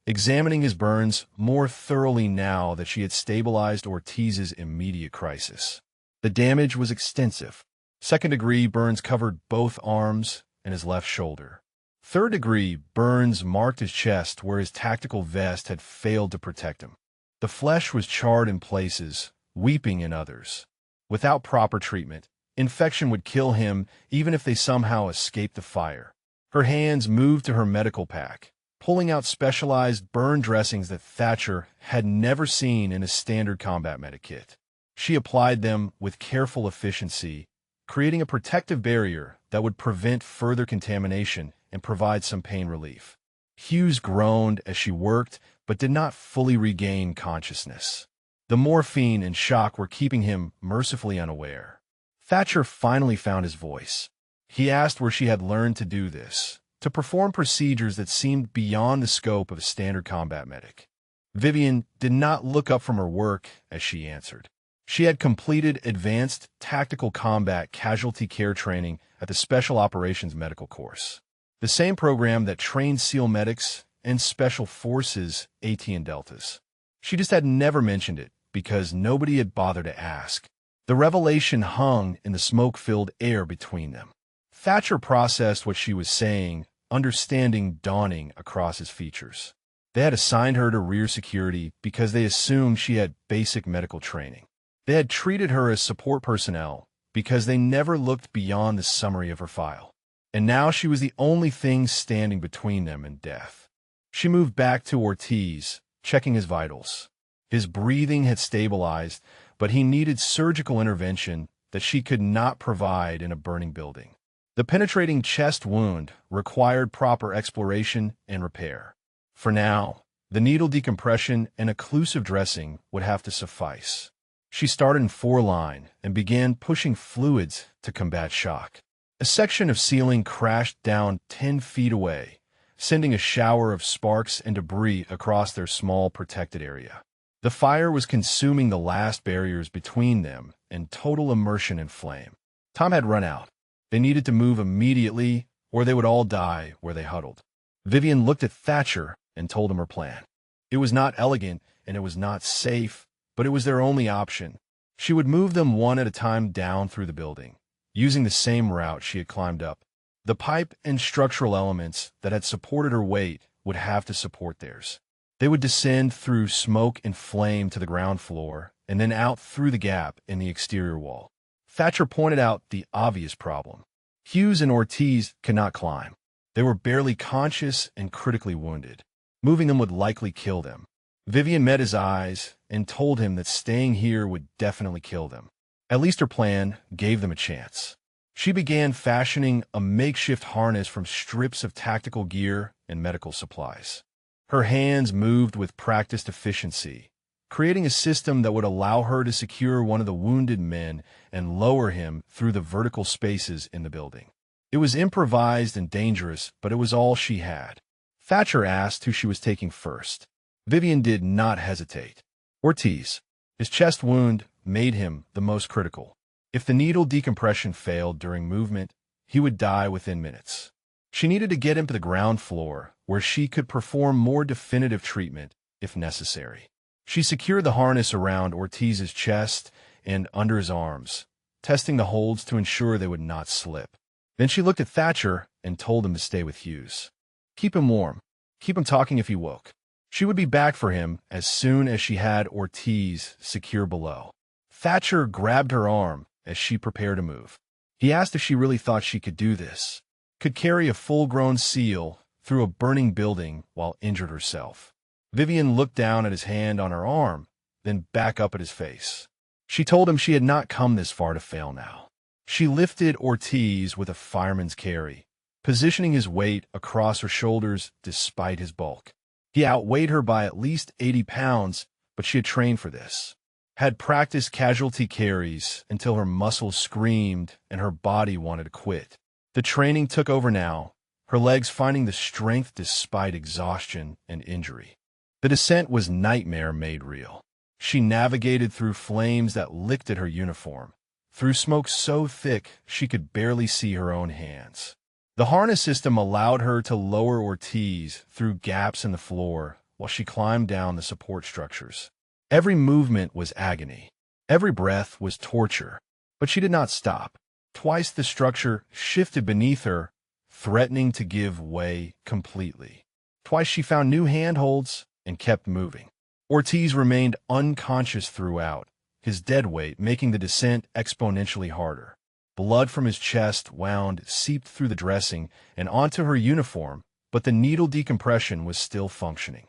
Speaker 1: examining his burns more thoroughly now that she had stabilized Ortiz's immediate crisis. The damage was extensive. Second-degree burns covered both arms and his left shoulder. Third-degree burns marked his chest where his tactical vest had failed to protect him. The flesh was charred in places, weeping in others. Without proper treatment, infection would kill him even if they somehow escaped the fire. Her hands moved to her medical pack, pulling out specialized burn dressings that Thatcher had never seen in a standard combat medic kit. She applied them with careful efficiency, creating a protective barrier that would prevent further contamination and provide some pain relief. Hughes groaned as she worked, but did not fully regain consciousness. The morphine and shock were keeping him mercifully unaware. Thatcher finally found his voice. He asked where she had learned to do this, to perform procedures that seemed beyond the scope of a standard combat medic. Vivian did not look up from her work as she answered. She had completed advanced tactical combat casualty care training at the Special Operations Medical Course, the same program that trained SEAL medics and Special Forces AT and Deltas. She just had never mentioned it because nobody had bothered to ask. The revelation hung in the smoke-filled air between them. Thatcher processed what she was saying, understanding dawning across his features. They had assigned her to rear security because they assumed she had basic medical training. They had treated her as support personnel because they never looked beyond the summary of her file. And now she was the only thing standing between them and death. She moved back to Ortiz, checking his vitals. His breathing had stabilized, but he needed surgical intervention that she could not provide in a burning building. The penetrating chest wound required proper exploration and repair. For now, the needle decompression and occlusive dressing would have to suffice. She started in 4-line and began pushing fluids to combat shock. A section of ceiling crashed down 10 feet away, sending a shower of sparks and debris across their small protected area. The fire was consuming the last barriers between them and total immersion in flame. Time had run out. They needed to move immediately or they would all die where they huddled. Vivian looked at Thatcher and told him her plan. It was not elegant and it was not safe, but it was their only option. She would move them one at a time down through the building, using the same route she had climbed up. The pipe and structural elements that had supported her weight would have to support theirs. They would descend through smoke and flame to the ground floor and then out through the gap in the exterior wall. Thatcher pointed out the obvious problem. Hughes and Ortiz could not climb. They were barely conscious and critically wounded. Moving them would likely kill them. Vivian met his eyes and told him that staying here would definitely kill them. At least her plan gave them a chance. She began fashioning a makeshift harness from strips of tactical gear and medical supplies. Her hands moved with practiced efficiency, creating a system that would allow her to secure one of the wounded men and lower him through the vertical spaces in the building. It was improvised and dangerous, but it was all she had. Thatcher asked who she was taking first. Vivian did not hesitate. Ortiz. His chest wound made him the most critical. If the needle decompression failed during movement, he would die within minutes. She needed to get him to the ground floor, where she could perform more definitive treatment if necessary. She secured the harness around Ortiz's chest and under his arms, testing the holds to ensure they would not slip. Then she looked at Thatcher and told him to stay with Hughes. Keep him warm. Keep him talking if he woke. She would be back for him as soon as she had Ortiz secure below. Thatcher grabbed her arm as she prepared to move. He asked if she really thought she could do this, could carry a full-grown SEAL through a burning building while injured herself. Vivian looked down at his hand on her arm, then back up at his face. She told him she had not come this far to fail now. She lifted Ortiz with a fireman's carry, positioning his weight across her shoulders despite his bulk. He outweighed her by at least 80 pounds, but she had trained for this. Had practiced casualty carries until her muscles screamed and her body wanted to quit. The training took over now, her legs finding the strength despite exhaustion and injury. The descent was nightmare made real. She navigated through flames that licked at her uniform, through smoke so thick she could barely see her own hands. The harness system allowed her to lower Ortiz through gaps in the floor while she climbed down the support structures. Every movement was agony. Every breath was torture. But she did not stop. Twice the structure shifted beneath her, threatening to give way completely. Twice she found new handholds and kept moving. Ortiz remained unconscious throughout, his dead weight making the descent exponentially harder. Blood from his chest wound seeped through the dressing and onto her uniform, but the needle decompression was still functioning.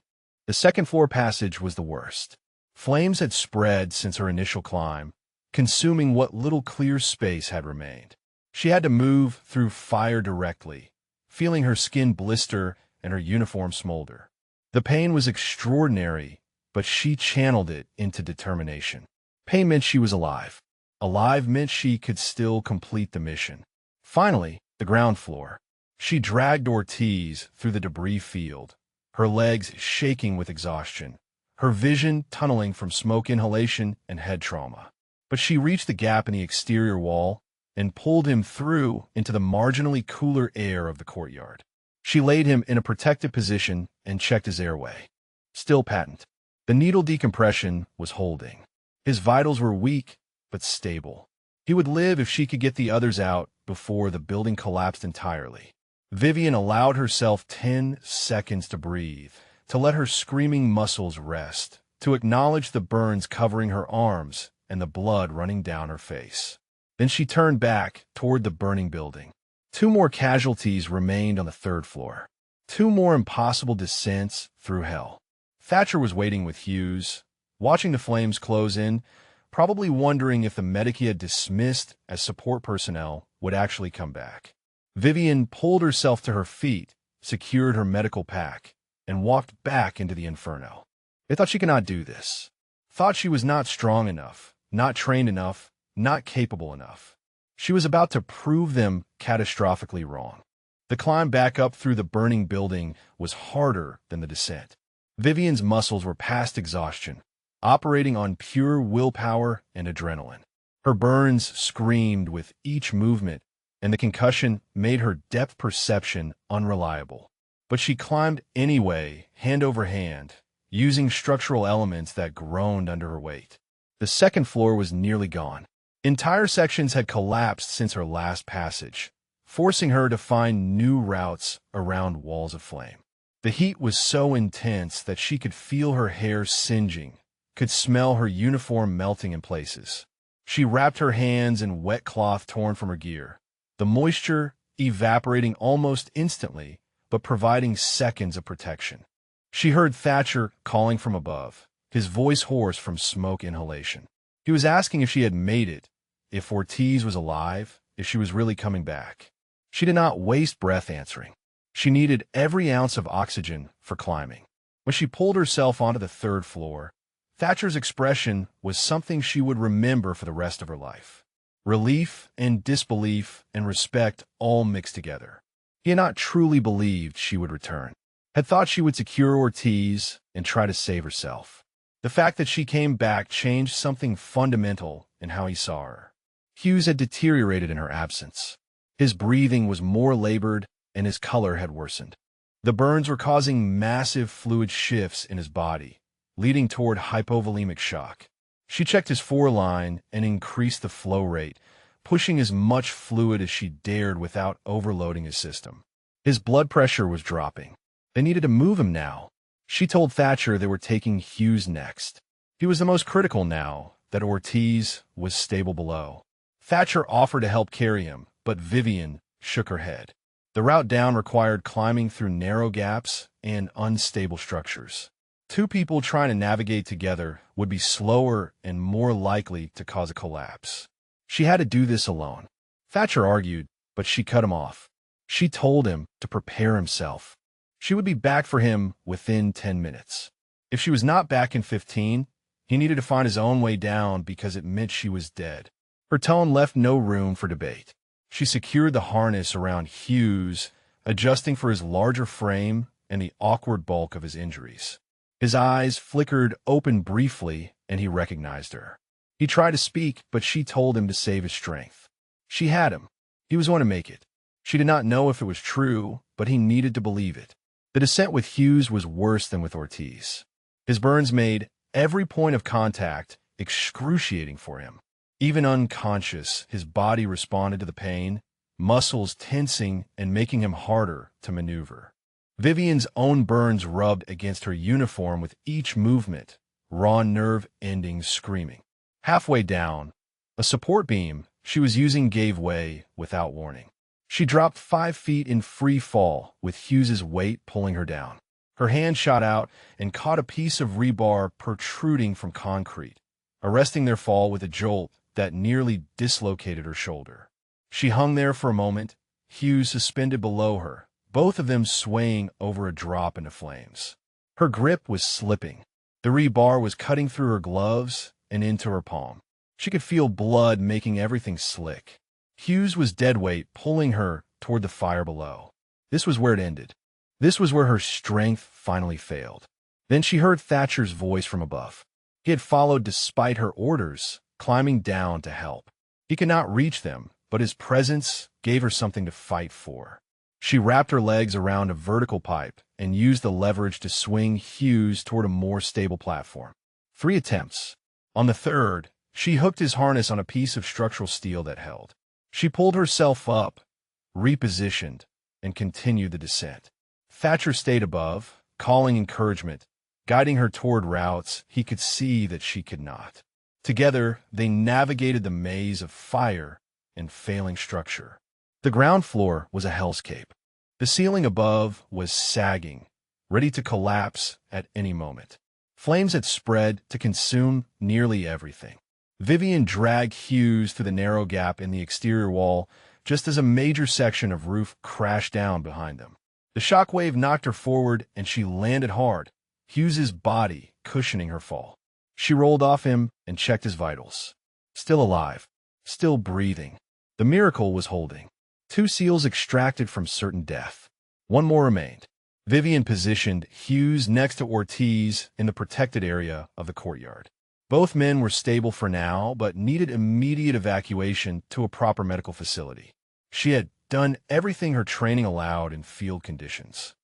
Speaker 1: The second floor passage was the worst. Flames had spread since her initial climb, consuming what little clear space had remained. She had to move through fire directly, feeling her skin blister and her uniform smolder. The pain was extraordinary, but she channeled it into determination. Pain meant she was alive. Alive meant she could still complete the mission. Finally, the ground floor. She dragged Ortiz through the debris field, her legs shaking with exhaustion, her vision tunneling from smoke inhalation and head trauma. But she reached the gap in the exterior wall and pulled him through into the marginally cooler air of the courtyard. She laid him in a protected position and checked his airway. Still patent. The needle decompression was holding. His vitals were weak, but stable. He would live if she could get the others out before the building collapsed entirely. Vivian allowed herself 10 seconds to breathe, to let her screaming muscles rest, to acknowledge the burns covering her arms and the blood running down her face. Then she turned back toward the burning building. 2 more casualties remained on the 3rd floor. 2 more impossible descents through hell. Thatcher was waiting with Hughes, watching the flames close in, probably wondering if the medic he had dismissed as support personnel would actually come back. Vivian pulled herself to her feet, secured her medical pack, and walked back into the inferno. They thought she could not do this. Thought she was not strong enough, not trained enough, not capable enough. She was about to prove them catastrophically wrong. The climb back up through the burning building was harder than the descent. Vivian's muscles were past exhaustion, operating on pure willpower and adrenaline. Her burns screamed with each movement, and the concussion made her depth perception unreliable. But she climbed anyway, hand over hand, using structural elements that groaned under her weight. The 2nd floor was nearly gone. Entire sections had collapsed since her last passage, forcing her to find new routes around walls of flame. The heat was so intense that she could feel her hair singeing, could smell her uniform melting in places. She wrapped her hands in wet cloth torn from her gear, the moisture evaporating almost instantly, but providing seconds of protection. She heard Thatcher calling from above, his voice hoarse from smoke inhalation. He was asking if she had made it, if Ortiz was alive, if she was really coming back. She did not waste breath answering. She needed every ounce of oxygen for climbing. When she pulled herself onto the 3rd floor, Thatcher's expression was something she would remember for the rest of her life. Relief and disbelief and respect all mixed together. He had not truly believed she would return, had thought she would secure Ortiz and try to save herself. The fact that she came back changed something fundamental in how he saw her. Hughes had deteriorated in her absence. His breathing was more labored, and his color had worsened. The burns were causing massive fluid shifts in his body, leading toward hypovolemic shock. She checked his foreline and increased the flow rate, pushing as much fluid as she dared without overloading his system. His blood pressure was dropping. They needed to move him now. She told Thatcher they were taking Hughes next. He was the most critical now that Ortiz was stable below. Thatcher offered to help carry him, but Vivian shook her head. The route down required climbing through narrow gaps and unstable structures. 2 people trying to navigate together would be slower and more likely to cause a collapse. She had to do this alone. Thatcher argued, but she cut him off. She told him to prepare himself. She would be back for him within 10 minutes. If she was not back in 15, he needed to find his own way down because it meant she was dead. Her tone left no room for debate. She secured the harness around Hughes, adjusting for his larger frame and the awkward bulk of his injuries. His eyes flickered open briefly, and he recognized her. He tried to speak, but she told him to save his strength. She had him. He was going to make it. She did not know if it was true, but he needed to believe it. The descent with Hughes was worse than with Ortiz. His burns made every point of contact excruciating for him. Even unconscious, his body responded to the pain, muscles tensing and making him harder to maneuver. Vivian's own burns rubbed against her uniform with each movement, raw nerve endings screaming. Halfway down, a support beam she was using gave way without warning. She dropped 5 feet in free fall with Hughes's weight pulling her down. Her hand shot out and caught a piece of rebar protruding from concrete, arresting their fall with a jolt that nearly dislocated her shoulder. She hung there for a moment, Hughes suspended below her, both of them swaying over a drop into flames. Her grip was slipping. The rebar was cutting through her gloves and into her palm. She could feel blood making everything slick. Hughes was deadweight, pulling her toward the fire below. This was where it ended. This was where her strength finally failed. Then she heard Thatcher's voice from above. He had followed despite her orders, climbing down to help. He could not reach them, but his presence gave her something to fight for. She wrapped her legs around a vertical pipe and used the leverage to swing Hughes toward a more stable platform. 3 attempts. On the third, she hooked his harness on a piece of structural steel that held. She pulled herself up, repositioned, and continued the descent. Thatcher stayed above, calling encouragement, guiding her toward routes he could see that she could not. Together, they navigated the maze of fire and failing structure. The ground floor was a hellscape. The ceiling above was sagging, ready to collapse at any moment. Flames had spread to consume nearly everything. Vivian dragged Hughes through the narrow gap in the exterior wall just as a major section of roof crashed down behind them. The shockwave knocked her forward and she landed hard, Hughes's body cushioning her fall. She rolled off him and checked his vitals. Still alive, still breathing. The miracle was holding. 2 SEALs extracted from certain death. 1 more remained. Vivian positioned Hughes next to Ortiz in the protected area of the courtyard. Both men were stable for now, but needed immediate evacuation to a proper medical facility. She had done everything her training allowed in field conditions.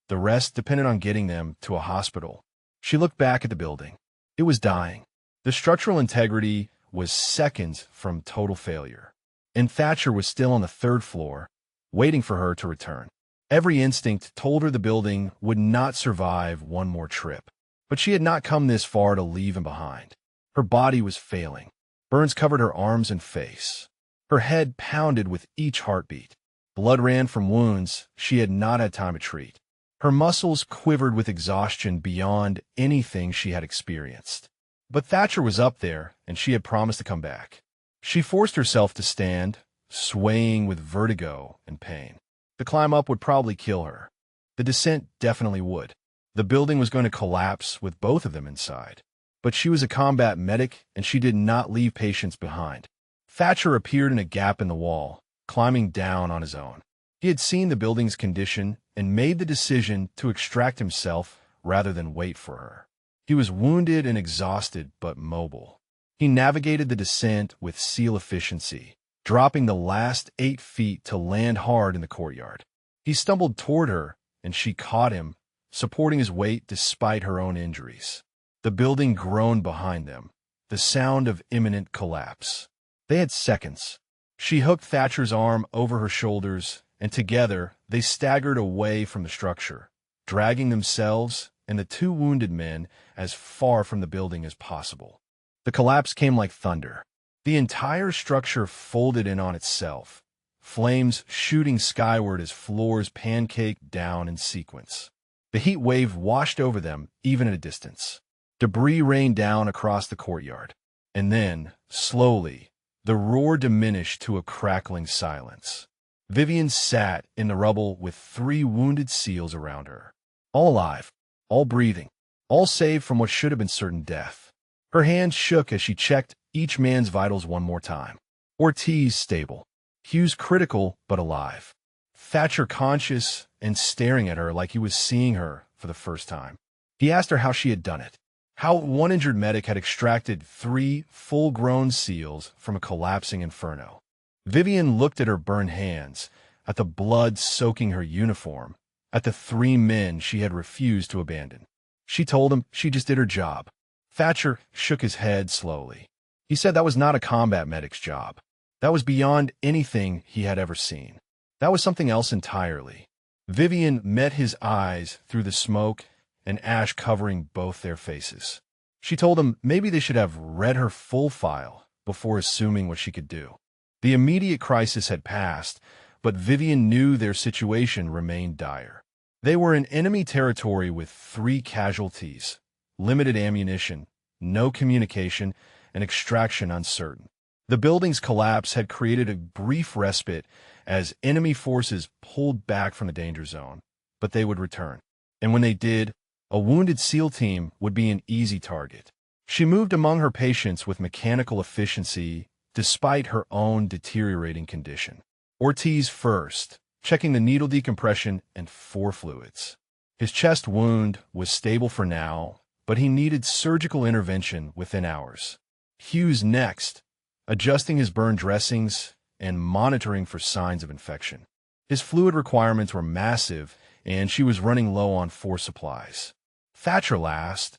Speaker 1: The rest depended on getting them to a hospital. She looked back at the building. It was dying. The structural integrity was seconds from total failure. And Thatcher was still on the 3rd floor, waiting for her to return. Every instinct told her the building would not survive one more trip. But she had not come this far to leave him behind. Her body was failing. Burns covered her arms and face. Her head pounded with each heartbeat. Blood ran from wounds she had not had time to treat. Her muscles quivered with exhaustion beyond anything she had experienced. But Thatcher was up there, and she had promised to come back. She forced herself to stand, swaying with vertigo and pain. The climb up would probably kill her. The descent definitely would. The building was going to collapse with both of them inside. But she was a combat medic, and she did not leave patients behind. Thatcher appeared in a gap in the wall, climbing down on his own. He had seen the building's condition and made the decision to extract himself rather than wait for her. He was wounded and exhausted, but mobile. He navigated the descent with SEAL efficiency, dropping the last 8 feet to land hard in the courtyard. He stumbled toward her, and she caught him, supporting his weight despite her own injuries. The building groaned behind them, the sound of imminent collapse. They had seconds. She hooked Thatcher's arm over her shoulders, and together they staggered away from the structure, dragging themselves and the 2 wounded men as far from the building as possible. The collapse came like thunder. The entire structure folded in on itself, flames shooting skyward as floors pancaked down in sequence. The heat wave washed over them, even at a distance. Debris rained down across the courtyard. And then, slowly, the roar diminished to a crackling silence. Vivian sat in the rubble with 3 wounded SEALs around her. All alive, all breathing, all saved from what should have been certain death. Her hands shook as she checked each man's vitals one more time. Ortiz stable. Hughes critical but alive. Thatcher conscious and staring at her like he was seeing her for the first time. He asked her how she had done it. How 1 injured medic had extracted 3 full-grown SEALs from a collapsing inferno. Vivian looked at her burned hands, at the blood soaking her uniform, at the 3 men she had refused to abandon. She told him she just did her job. Thatcher shook his head slowly. He said that was not a combat medic's job. That was beyond anything he had ever seen. That was something else entirely. Vivian met his eyes through the smoke and ash covering both their faces. She told him maybe they should have read her full file before assuming what she could do. The immediate crisis had passed, but Vivian knew their situation remained dire. They were in enemy territory with 3 casualties, limited ammunition, no communication, and extraction uncertain. The building's collapse had created a brief respite as enemy forces pulled back from the danger zone, but they would return. And when they did, a wounded SEAL team would be an easy target. She moved among her patients with mechanical efficiency despite her own deteriorating condition. Ortiz first, checking the needle decompression and 4 fluids. His chest wound was stable for now, but he needed surgical intervention within hours. Hughes next, adjusting his burn dressings and monitoring for signs of infection. His fluid requirements were massive, and she was running low on 4 supplies. Thatcher last,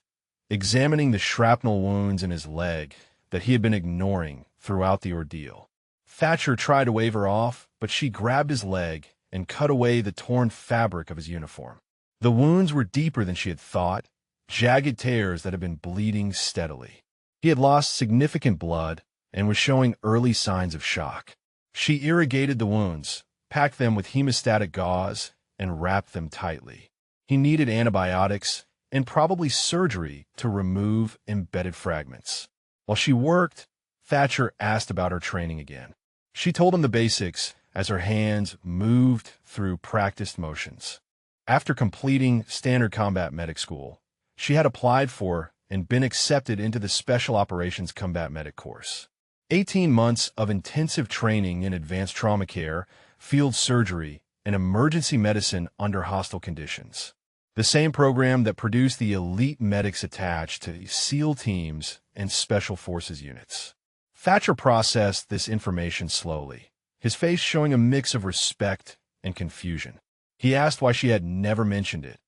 Speaker 1: examining the shrapnel wounds in his leg that he had been ignoring throughout the ordeal. Thatcher tried to wave her off, but she grabbed his leg and cut away the torn fabric of his uniform. The wounds were deeper than she had thought, jagged tears that had been bleeding steadily. He had lost significant blood and was showing early signs of shock. She irrigated the wounds, packed them with hemostatic gauze, and wrapped them tightly. He needed antibiotics and probably surgery to remove embedded fragments. While she worked, Thatcher asked about her training again. She told him the basics as her hands moved through practiced motions. After completing standard combat medic school, she had applied for and been accepted into the Special Operations Combat Medic course. 18 months of intensive training in advanced trauma care, field surgery, and emergency medicine under hostile conditions. The same program that produced the elite medics attached to SEAL teams and Special Forces units. Thatcher processed this information slowly, his face showing a mix of respect and confusion. He asked why she had never mentioned it,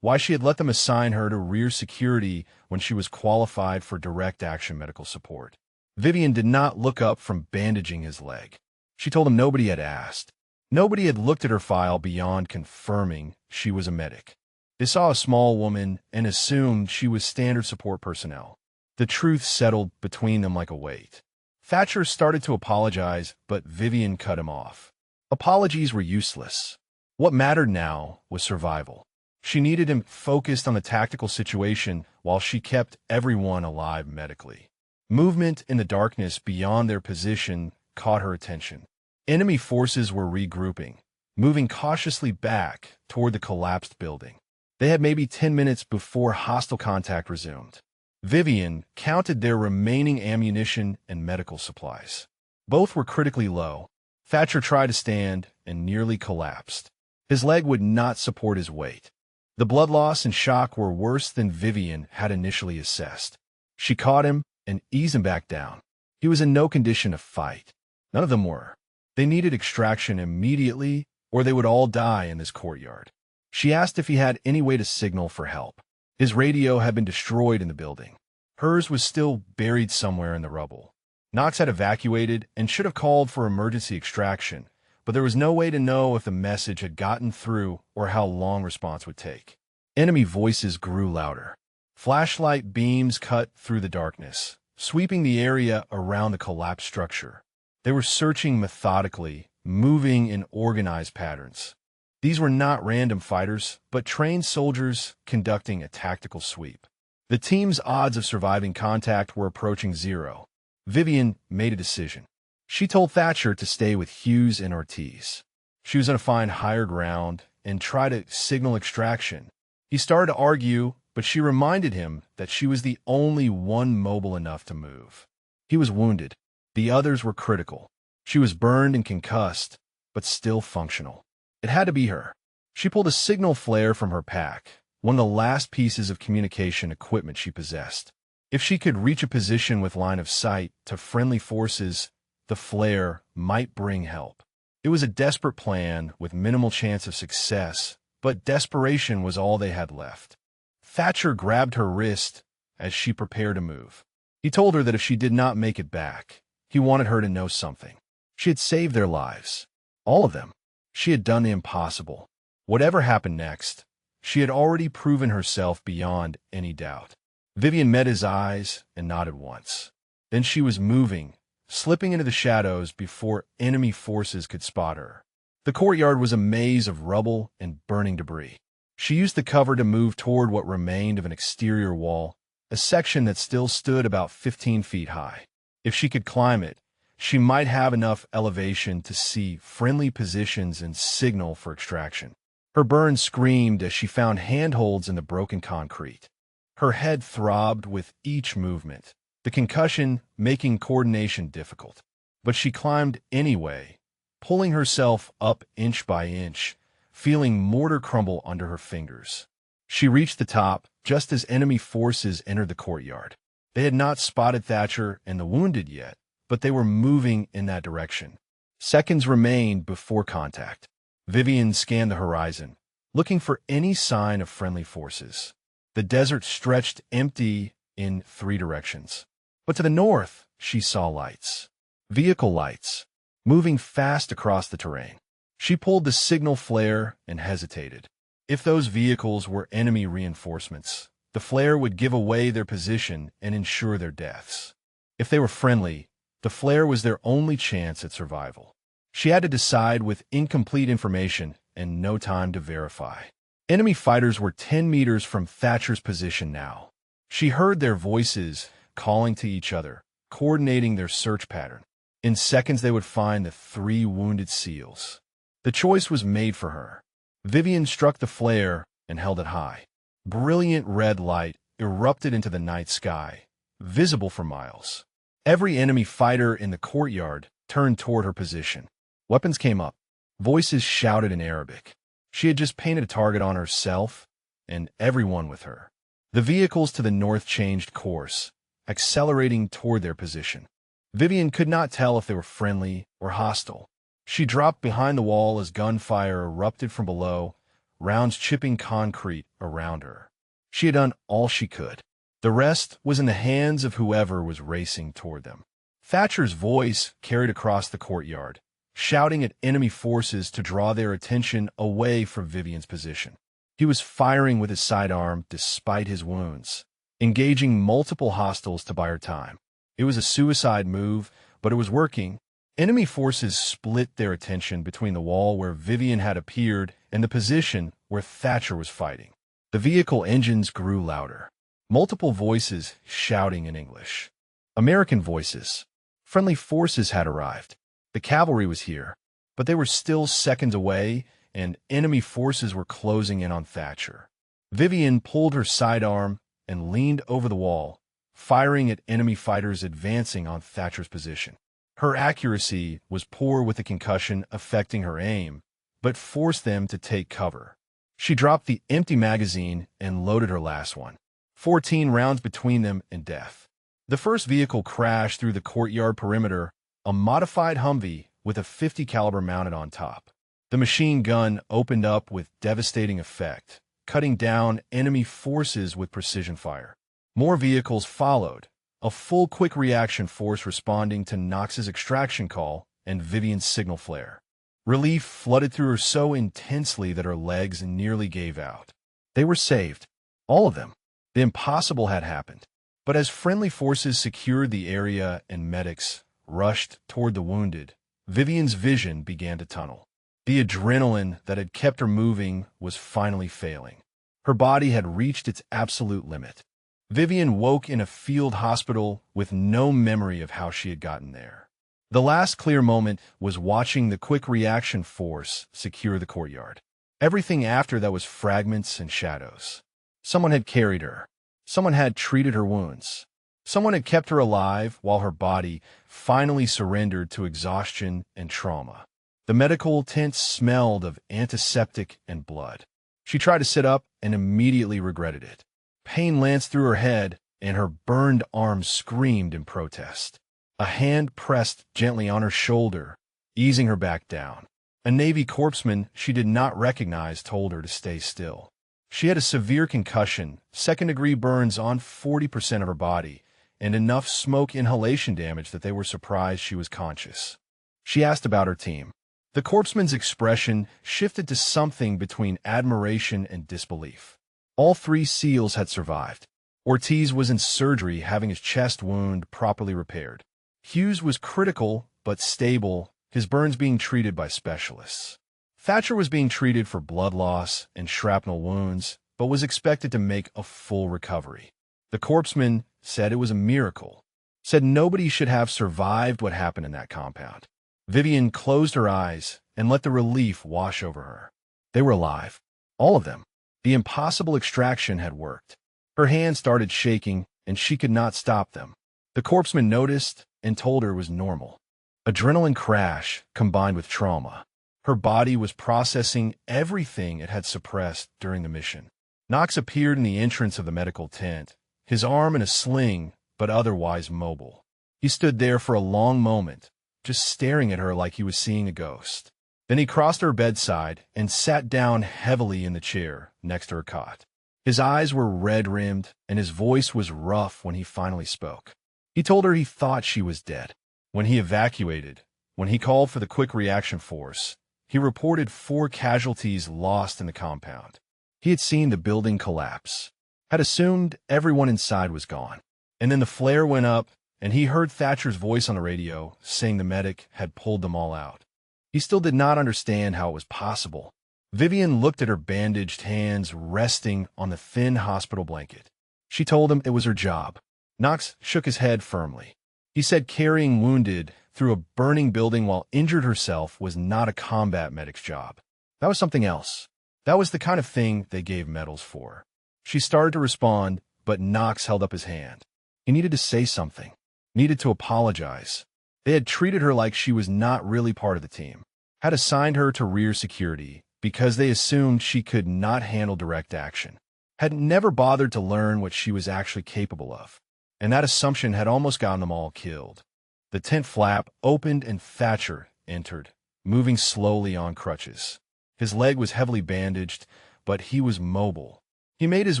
Speaker 1: why she had let them assign her to rear security when she was qualified for direct action medical support. Vivian did not look up from bandaging his leg. She told him nobody had asked. Nobody had looked at her file beyond confirming she was a medic. They saw a small woman and assumed she was standard support personnel. The truth settled between them like a weight. Thatcher started to apologize, but Vivian cut him off. Apologies were useless. What mattered now was survival. She needed him focused on the tactical situation while she kept everyone alive medically. Movement in the darkness beyond their position caught her attention. Enemy forces were regrouping, moving cautiously back toward the collapsed building. They had maybe 10 minutes before hostile contact resumed. Vivian counted their remaining ammunition and medical supplies. Both were critically low. Thatcher tried to stand and nearly collapsed. His leg would not support his weight. The blood loss and shock were worse than Vivian had initially assessed. She caught him and eased him back down. He was in no condition to fight. None of them were. They needed extraction immediately, or they would all die in this courtyard. She asked if he had any way to signal for help. His radio had been destroyed in the building. Hers was still buried somewhere in the rubble. Knox had evacuated and should have called for emergency extraction, but there was no way to know if the message had gotten through or how long response would take. Enemy voices grew louder. Flashlight beams cut through the darkness, sweeping the area around the collapsed structure. They were searching methodically, moving in organized patterns. These were not random fighters, but trained soldiers conducting a tactical sweep. The team's odds of surviving contact were approaching 0. Vivian made a decision. She told Thatcher to stay with Hughes and Ortiz. She was going to find higher ground and try to signal extraction. He started to argue, but she reminded him that she was the only one mobile enough to move. He was wounded. The others were critical. She was burned and concussed, but still functional. It had to be her. She pulled a signal flare from her pack, one of the last pieces of communication equipment she possessed. If she could reach a position with line of sight to friendly forces, the flare might bring help. It was a desperate plan with minimal chance of success, but desperation was all they had left. Thatcher grabbed her wrist as she prepared to move. He told her that if she did not make it back, he wanted her to know something. She had saved their lives. All of them. She had done the impossible. Whatever happened next, she had already proven herself beyond any doubt. Vivian met his eyes and nodded once. Then she was moving, slipping into the shadows before enemy forces could spot her. The courtyard was a maze of rubble and burning debris. She used the cover to move toward what remained of an exterior wall, a section that still stood about 15 feet high. If she could climb it, she might have enough elevation to see friendly positions and signal for extraction. Her burns screamed as she found handholds in the broken concrete. Her head throbbed with each movement, the concussion making coordination difficult. But she climbed anyway, pulling herself up inch by inch, feeling mortar crumble under her fingers. She reached the top just as enemy forces entered the courtyard. They had not spotted Thatcher and the wounded yet, but they were moving in that direction. Seconds remained before contact. Vivian scanned the horizon, looking for any sign of friendly forces. The desert stretched empty in 3 directions. But to the north, she saw lights. Vehicle lights, moving fast across the terrain. She pulled the signal flare and hesitated. If those vehicles were enemy reinforcements, the flare would give away their position and ensure their deaths. If they were friendly, the flare was their only chance at survival. She had to decide with incomplete information and no time to verify. Enemy fighters were 10 meters from Thatcher's position now. She heard their voices calling to each other, coordinating their search pattern. In seconds, they would find the 3 wounded SEALs. The choice was made for her. Vivian struck the flare and held it high. Brilliant red light erupted into the night sky, visible for miles. Every enemy fighter in the courtyard turned toward her position. Weapons came up. Voices shouted in Arabic. She had just painted a target on herself and everyone with her. The vehicles to the north changed course, accelerating toward their position. Vivian could not tell if they were friendly or hostile. She dropped behind the wall as gunfire erupted from below, rounds chipping concrete around her. She had done all she could. The rest was in the hands of whoever was racing toward them. Thatcher's voice carried across the courtyard, shouting at enemy forces to draw their attention away from Vivian's position. He was firing with his sidearm despite his wounds, engaging multiple hostiles to buy her time. It was a suicide move, but it was working. Enemy forces split their attention between the wall where Vivian had appeared and the position where Thatcher was fighting. The vehicle engines grew louder. Multiple voices shouting in English. American voices. Friendly forces had arrived. The cavalry was here, but they were still seconds away, and enemy forces were closing in on Thatcher. Vivian pulled her sidearm and leaned over the wall, firing at enemy fighters advancing on Thatcher's position. Her accuracy was poor with the concussion affecting her aim, but forced them to take cover. She dropped the empty magazine and loaded her last one. 14 rounds between them and death. The first vehicle crashed through the courtyard perimeter, a modified Humvee with a .50 caliber mounted on top. The machine gun opened up with devastating effect, cutting down enemy forces with precision fire. More vehicles followed, a full quick reaction force responding to Knox's extraction call and Vivian's signal flare. Relief flooded through her so intensely that her legs nearly gave out. They were saved. All of them. The impossible had happened. But as friendly forces secured the area and medics rushed toward the wounded, Vivian's vision began to tunnel. The adrenaline that had kept her moving was finally failing. Her body had reached its absolute limit. Vivian woke in a field hospital with no memory of how she had gotten there. The last clear moment was watching the quick reaction force secure the courtyard. Everything after that was fragments and shadows. Someone had carried her. Someone had treated her wounds. Someone had kept her alive while her body finally surrendered to exhaustion and trauma. The medical tent smelled of antiseptic and blood. She tried to sit up and immediately regretted it. Pain lanced through her head, and her burned arm screamed in protest. A hand pressed gently on her shoulder, easing her back down. A Navy corpsman she did not recognize told her to stay still. She had a severe concussion, second-degree burns on 40% of her body, and enough smoke inhalation damage that they were surprised she was conscious. She asked about her team. The corpsman's expression shifted to something between admiration and disbelief. All 3 SEALs had survived. Ortiz was in surgery having his chest wound properly repaired. Hughes was critical but stable, his burns being treated by specialists. Thatcher was being treated for blood loss and shrapnel wounds, but was expected to make a full recovery. The corpsman said it was a miracle. said nobody should have survived what happened in that compound. Vivian closed her eyes and let the relief wash over her. They were alive. All of them. The impossible extraction had worked. Her hands started shaking, and she could not stop them. The corpsman noticed and told her it was normal. Adrenaline crash combined with trauma. Her body was processing everything it had suppressed during the mission. Knox appeared in the entrance of the medical tent, his arm in a sling, but otherwise mobile. He stood there for a long moment, just staring at her like he was seeing a ghost. Then he crossed her bedside and sat down heavily in the chair next to her cot. His eyes were red-rimmed, and his voice was rough when he finally spoke. He told her he thought she was dead. When he evacuated, when he called for the quick reaction force, he reported 4 casualties lost in the compound. He had seen the building collapse, had assumed everyone inside was gone. And then the flare went up, and he heard Thatcher's voice on the radio saying the medic had pulled them all out. He still did not understand how it was possible. Vivian looked at her bandaged hands resting on the thin hospital blanket. She told him it was her job. Knox shook his head firmly. He said carrying wounded through a burning building while injured herself was not a combat medic's job. That was something else. That was the kind of thing they gave medals for. She started to respond, but Knox held up his hand. He needed to say something, needed to apologize. They had treated her like she was not really part of the team, had assigned her to rear security because they assumed she could not handle direct action, had never bothered to learn what she was actually capable of. And that assumption had almost gotten them all killed. The tent flap opened and Thatcher entered, moving slowly on crutches. His leg was heavily bandaged, but he was mobile. He made his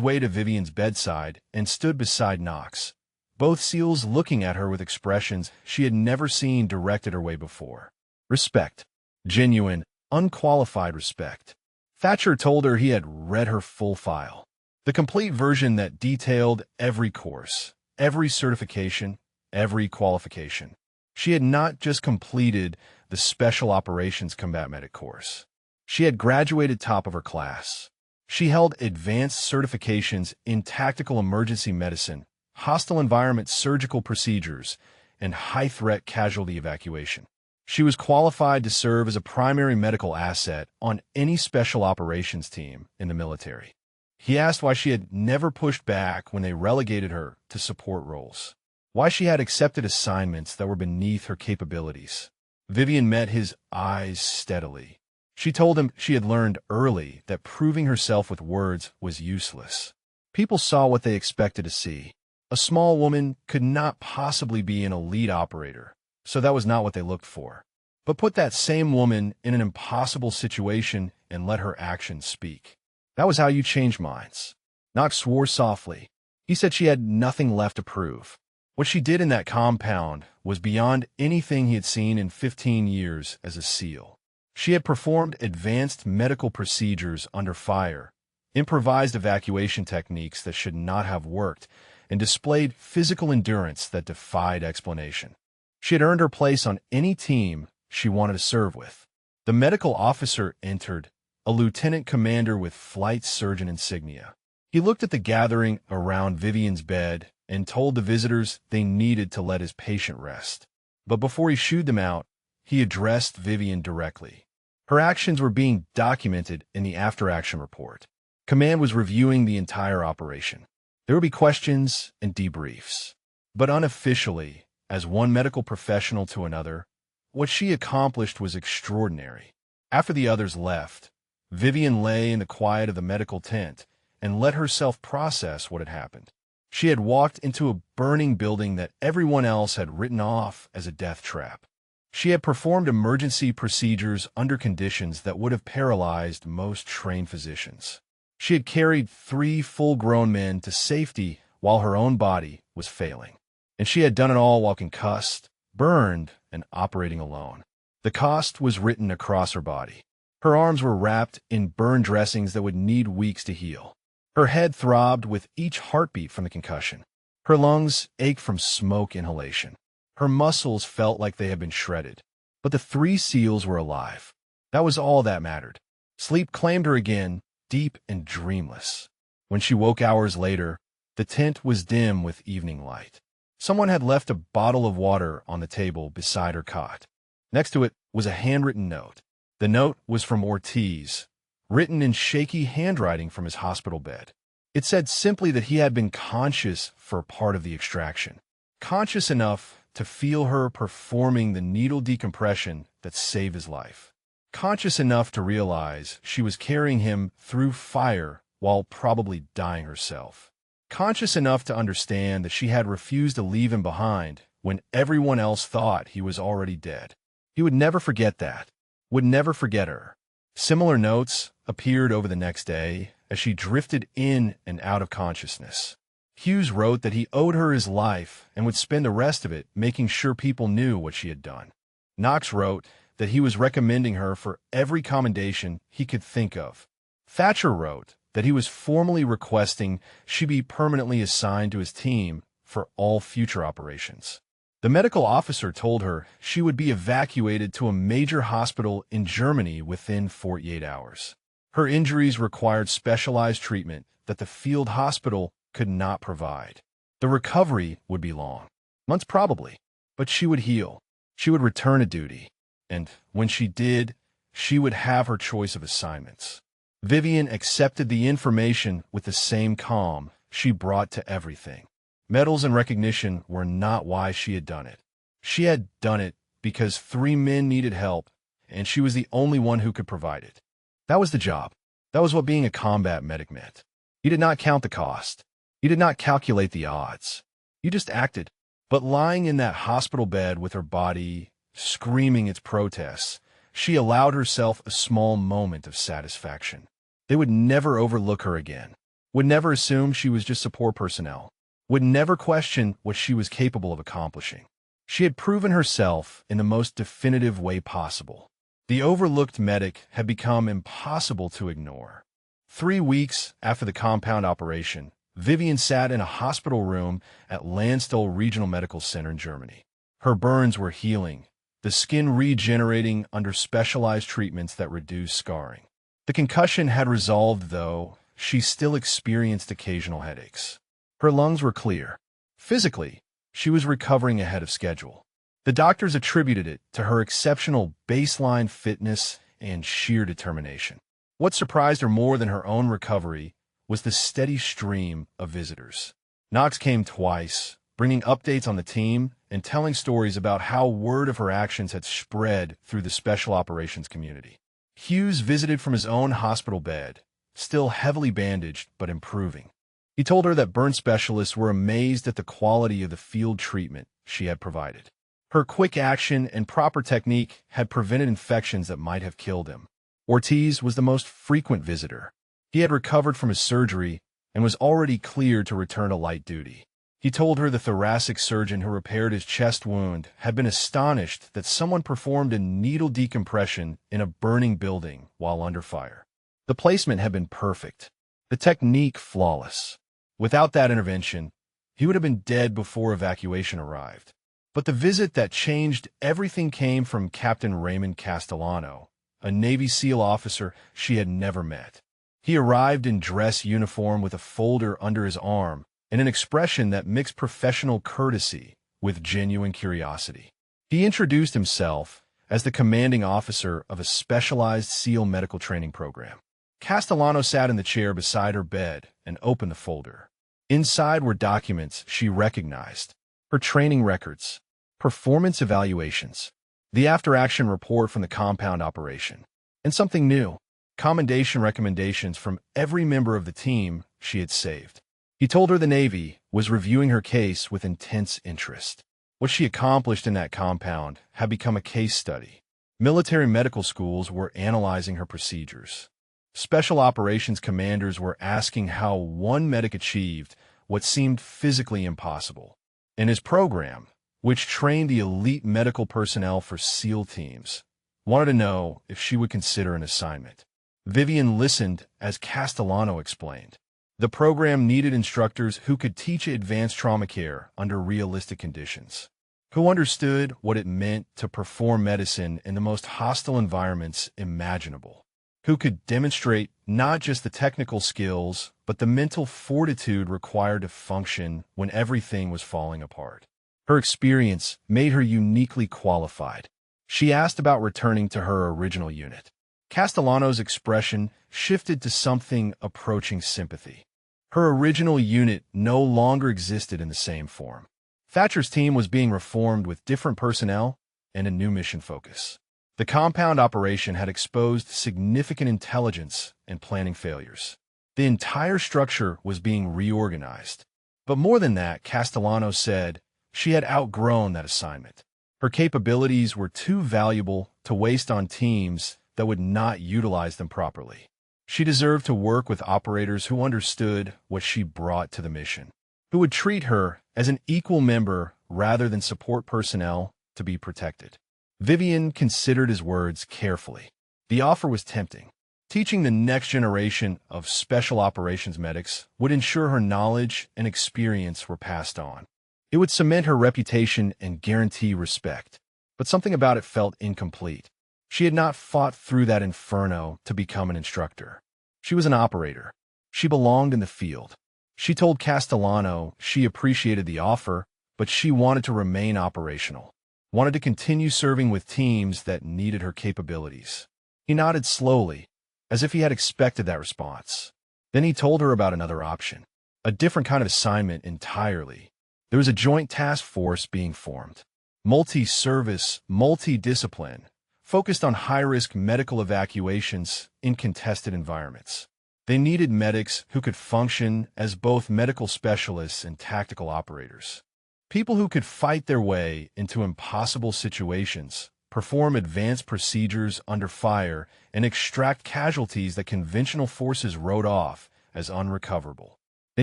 Speaker 1: way to Vivian's bedside and stood beside Knox, both SEALs looking at her with expressions she had never seen directed her way before. Respect. Genuine, unqualified respect. Thatcher told her he had read her full file. The complete version that detailed every course, every certification, every qualification. She had not just completed the Special Operations Combat Medic course. She had graduated top of her class. She held advanced certifications in tactical emergency medicine, hostile environment surgical procedures, and high-threat casualty evacuation. She was qualified to serve as a primary medical asset on any special operations team in the military. He asked why she had never pushed back when they relegated her to support roles, why she had accepted assignments that were beneath her capabilities. Vivian met his eyes steadily. She told him she had learned early that proving herself with words was useless. People saw what they expected to see. A small woman could not possibly be an elite operator, so that was not what they looked for. But put that same woman in an impossible situation and let her actions speak. That was how you change minds. Knox swore softly. He said she had nothing left to prove. What she did in that compound was beyond anything he had seen in 15 years as a SEAL. She had performed advanced medical procedures under fire, improvised evacuation techniques that should not have worked, and displayed physical endurance that defied explanation. She had earned her place on any team she wanted to serve with. The medical officer entered, a lieutenant commander with flight surgeon insignia. He looked at the gathering around Vivian's bed and told the visitors they needed to let his patient rest. But before he shooed them out, he addressed Vivian directly. Her actions were being documented in the after-action report. Command was reviewing the entire operation. There would be questions and debriefs. But unofficially, as one medical professional to another, what she accomplished was extraordinary. After the others left, Vivian lay in the quiet of the medical tent and let herself process what had happened. She had walked into a burning building that everyone else had written off as a death trap. She had performed emergency procedures under conditions that would have paralyzed most trained physicians. She had carried 3 full-grown men to safety while her own body was failing. And she had done it all while concussed, burned, and operating alone. The cost was written across her body. Her arms were wrapped in burn dressings that would need weeks to heal. Her head throbbed with each heartbeat from the concussion. Her lungs ached from smoke inhalation. Her muscles felt like they had been shredded. But the 3 SEALs were alive. That was all that mattered. Sleep claimed her again, deep and dreamless. When she woke hours later, the tent was dim with evening light. Someone had left a bottle of water on the table beside her cot. Next to it was a handwritten note. The note was from Ortiz, written in shaky handwriting from his hospital bed. It said simply that he had been conscious for part of the extraction, conscious enough to feel her performing the needle decompression that saved his life, conscious enough to realize she was carrying him through fire while probably dying herself, conscious enough to understand that she had refused to leave him behind when everyone else thought he was already dead. He would never forget that, would never forget her. Similar notes appeared over the next day as she drifted in and out of consciousness. Hughes wrote that he owed her his life and would spend the rest of it making sure people knew what she had done. Knox wrote that he was recommending her for every commendation he could think of. Thatcher wrote that he was formally requesting she be permanently assigned to his team for all future operations. The medical officer told her she would be evacuated to a major hospital in Germany within 48 hours. Her injuries required specialized treatment that the field hospital could not provide. The recovery would be long, months probably, but she would heal. She would return to duty, and when she did, she would have her choice of assignments. Vivian accepted the information with the same calm she brought to everything. Medals and recognition were not why she had done it. She had done it because 3 men needed help, and she was the only one who could provide it. That was the job. That was what being a combat medic meant. You did not count the cost. You did not calculate the odds. You just acted. But lying in that hospital bed with her body screaming its protests, she allowed herself a small moment of satisfaction. They would never overlook her again, would never assume she was just support personnel, would never question what she was capable of accomplishing. She had proven herself in the most definitive way possible. The overlooked medic had become impossible to ignore. 3 weeks after the compound operation, Vivian sat in a hospital room at Landstuhl Regional Medical Center in Germany. Her burns were healing, the skin regenerating under specialized treatments that reduced scarring. The concussion had resolved, though she still experienced occasional headaches. Her lungs were clear. Physically, she was recovering ahead of schedule. The doctors attributed it to her exceptional baseline fitness and sheer determination. What surprised her more than her own recovery was the steady stream of visitors. Knox came twice, bringing updates on the team and telling stories about how word of her actions had spread through the special operations community. Hughes visited from his own hospital bed, still heavily bandaged but improving. He told her that burn specialists were amazed at the quality of the field treatment she had provided. Her quick action and proper technique had prevented infections that might have killed him. Ortiz was the most frequent visitor. He had recovered from his surgery and was already cleared to return to light duty. He told her the thoracic surgeon who repaired his chest wound had been astonished that someone performed a needle decompression in a burning building while under fire. The placement had been perfect, the technique flawless. Without that intervention, he would have been dead before evacuation arrived. But the visit that changed everything came from Captain Raymond Castellano, a Navy SEAL officer she had never met. He arrived in dress uniform with a folder under his arm and an expression that mixed professional courtesy with genuine curiosity. He introduced himself as the commanding officer of a specialized SEAL medical training program. Castellano sat in the chair beside her bed and opened the folder. Inside were documents she recognized, her training records, performance evaluations, the after-action report from the compound operation, and something new, commendation recommendations from every member of the team she had saved. He told her the Navy was reviewing her case with intense interest. What she accomplished in that compound had become a case study. Military medical schools were analyzing her procedures. Special operations commanders were asking how one medic achieved what seemed physically impossible. And his program, which trained the elite medical personnel for SEAL teams, wanted to know if she would consider an assignment. Vivian listened as Castellano explained. The program needed instructors who could teach advanced trauma care under realistic conditions, who understood what it meant to perform medicine in the most hostile environments imaginable. who could demonstrate not just the technical skills, but the mental fortitude required to function when everything was falling apart. Her experience made her uniquely qualified. She asked about returning to her original unit. Castellano's expression shifted to something approaching sympathy. Her original unit no longer existed in the same form. Thatcher's team was being reformed with different personnel and a new mission focus. The compound operation had exposed significant intelligence and planning failures. The entire structure was being reorganized. But more than that, Castellano said she had outgrown that assignment. Her capabilities were too valuable to waste on teams that would not utilize them properly. She deserved to work with operators who understood what she brought to the mission, who would treat her as an equal member rather than support personnel to be protected. Vivian considered his words carefully. The offer was tempting. Teaching the next generation of special operations medics would ensure her knowledge and experience were passed on. It would cement her reputation and guarantee respect. But something about it felt incomplete. She had not fought through that inferno to become an instructor. She was an operator. She belonged in the field. She told Castellano she appreciated the offer, but she wanted to remain operational, wanted to continue serving with teams that needed her capabilities. He nodded slowly, as if he had expected that response. Then he told her about another option, a different kind of assignment entirely. There was a joint task force being formed, multi-service, multi-discipline, focused on high-risk medical evacuations in contested environments. They needed medics who could function as both medical specialists and tactical operators. People who could fight their way into impossible situations, perform advanced procedures under fire, and extract casualties that conventional forces wrote off as unrecoverable. They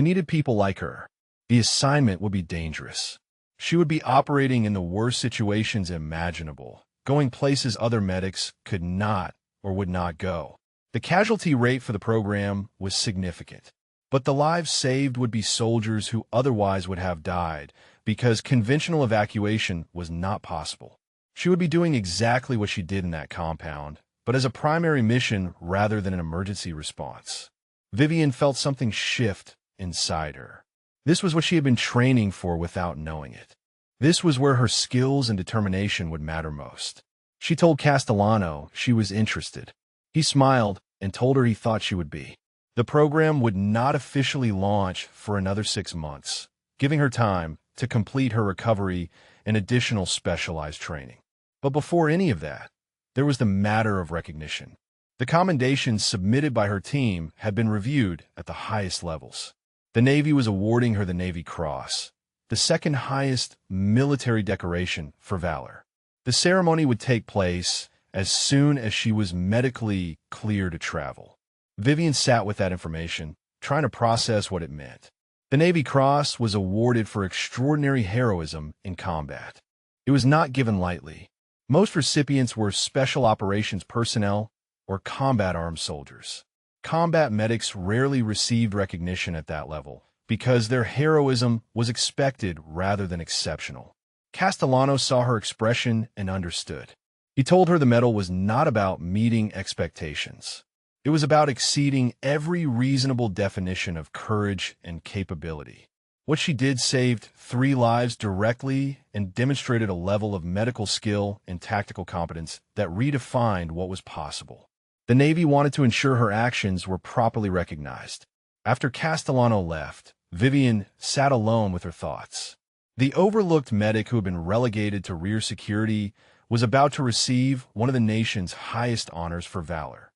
Speaker 1: needed people like her. The assignment would be dangerous. She would be operating in the worst situations imaginable, going places other medics could not or would not go. The casualty rate for the program was significant, but the lives saved would be soldiers who otherwise would have died because conventional evacuation was not possible. She would be doing exactly what she did in that compound, but as a primary mission rather than an emergency response. Vivian felt something shift inside her. This was what she had been training for without knowing it. This was where her skills and determination would matter most. She told Castellano she was interested. He smiled and told her he thought she would be. The program would not officially launch for another 6 months, giving her time to complete her recovery and additional specialized training. But before any of that, there was the matter of recognition. The commendations submitted by her team had been reviewed at the highest levels. The Navy was awarding her the Navy Cross, the second highest military decoration for valor. The ceremony would take place as soon as she was medically clear to travel. Vivian sat with that information, trying to process what it meant. The Navy Cross was awarded for extraordinary heroism in combat. It was not given lightly. Most recipients were special operations personnel or combat armed soldiers. Combat medics rarely received recognition at that level because their heroism was expected rather than exceptional. Castellano saw her expression and understood. He told her the medal was not about meeting expectations. It was about exceeding every reasonable definition of courage and capability. What she did saved 3 lives directly and demonstrated a level of medical skill and tactical competence that redefined what was possible. The Navy wanted to ensure her actions were properly recognized. After Castellano left, Vivian sat alone with her thoughts. The overlooked medic who had been relegated to rear security was about to receive one of the nation's highest honors for valor.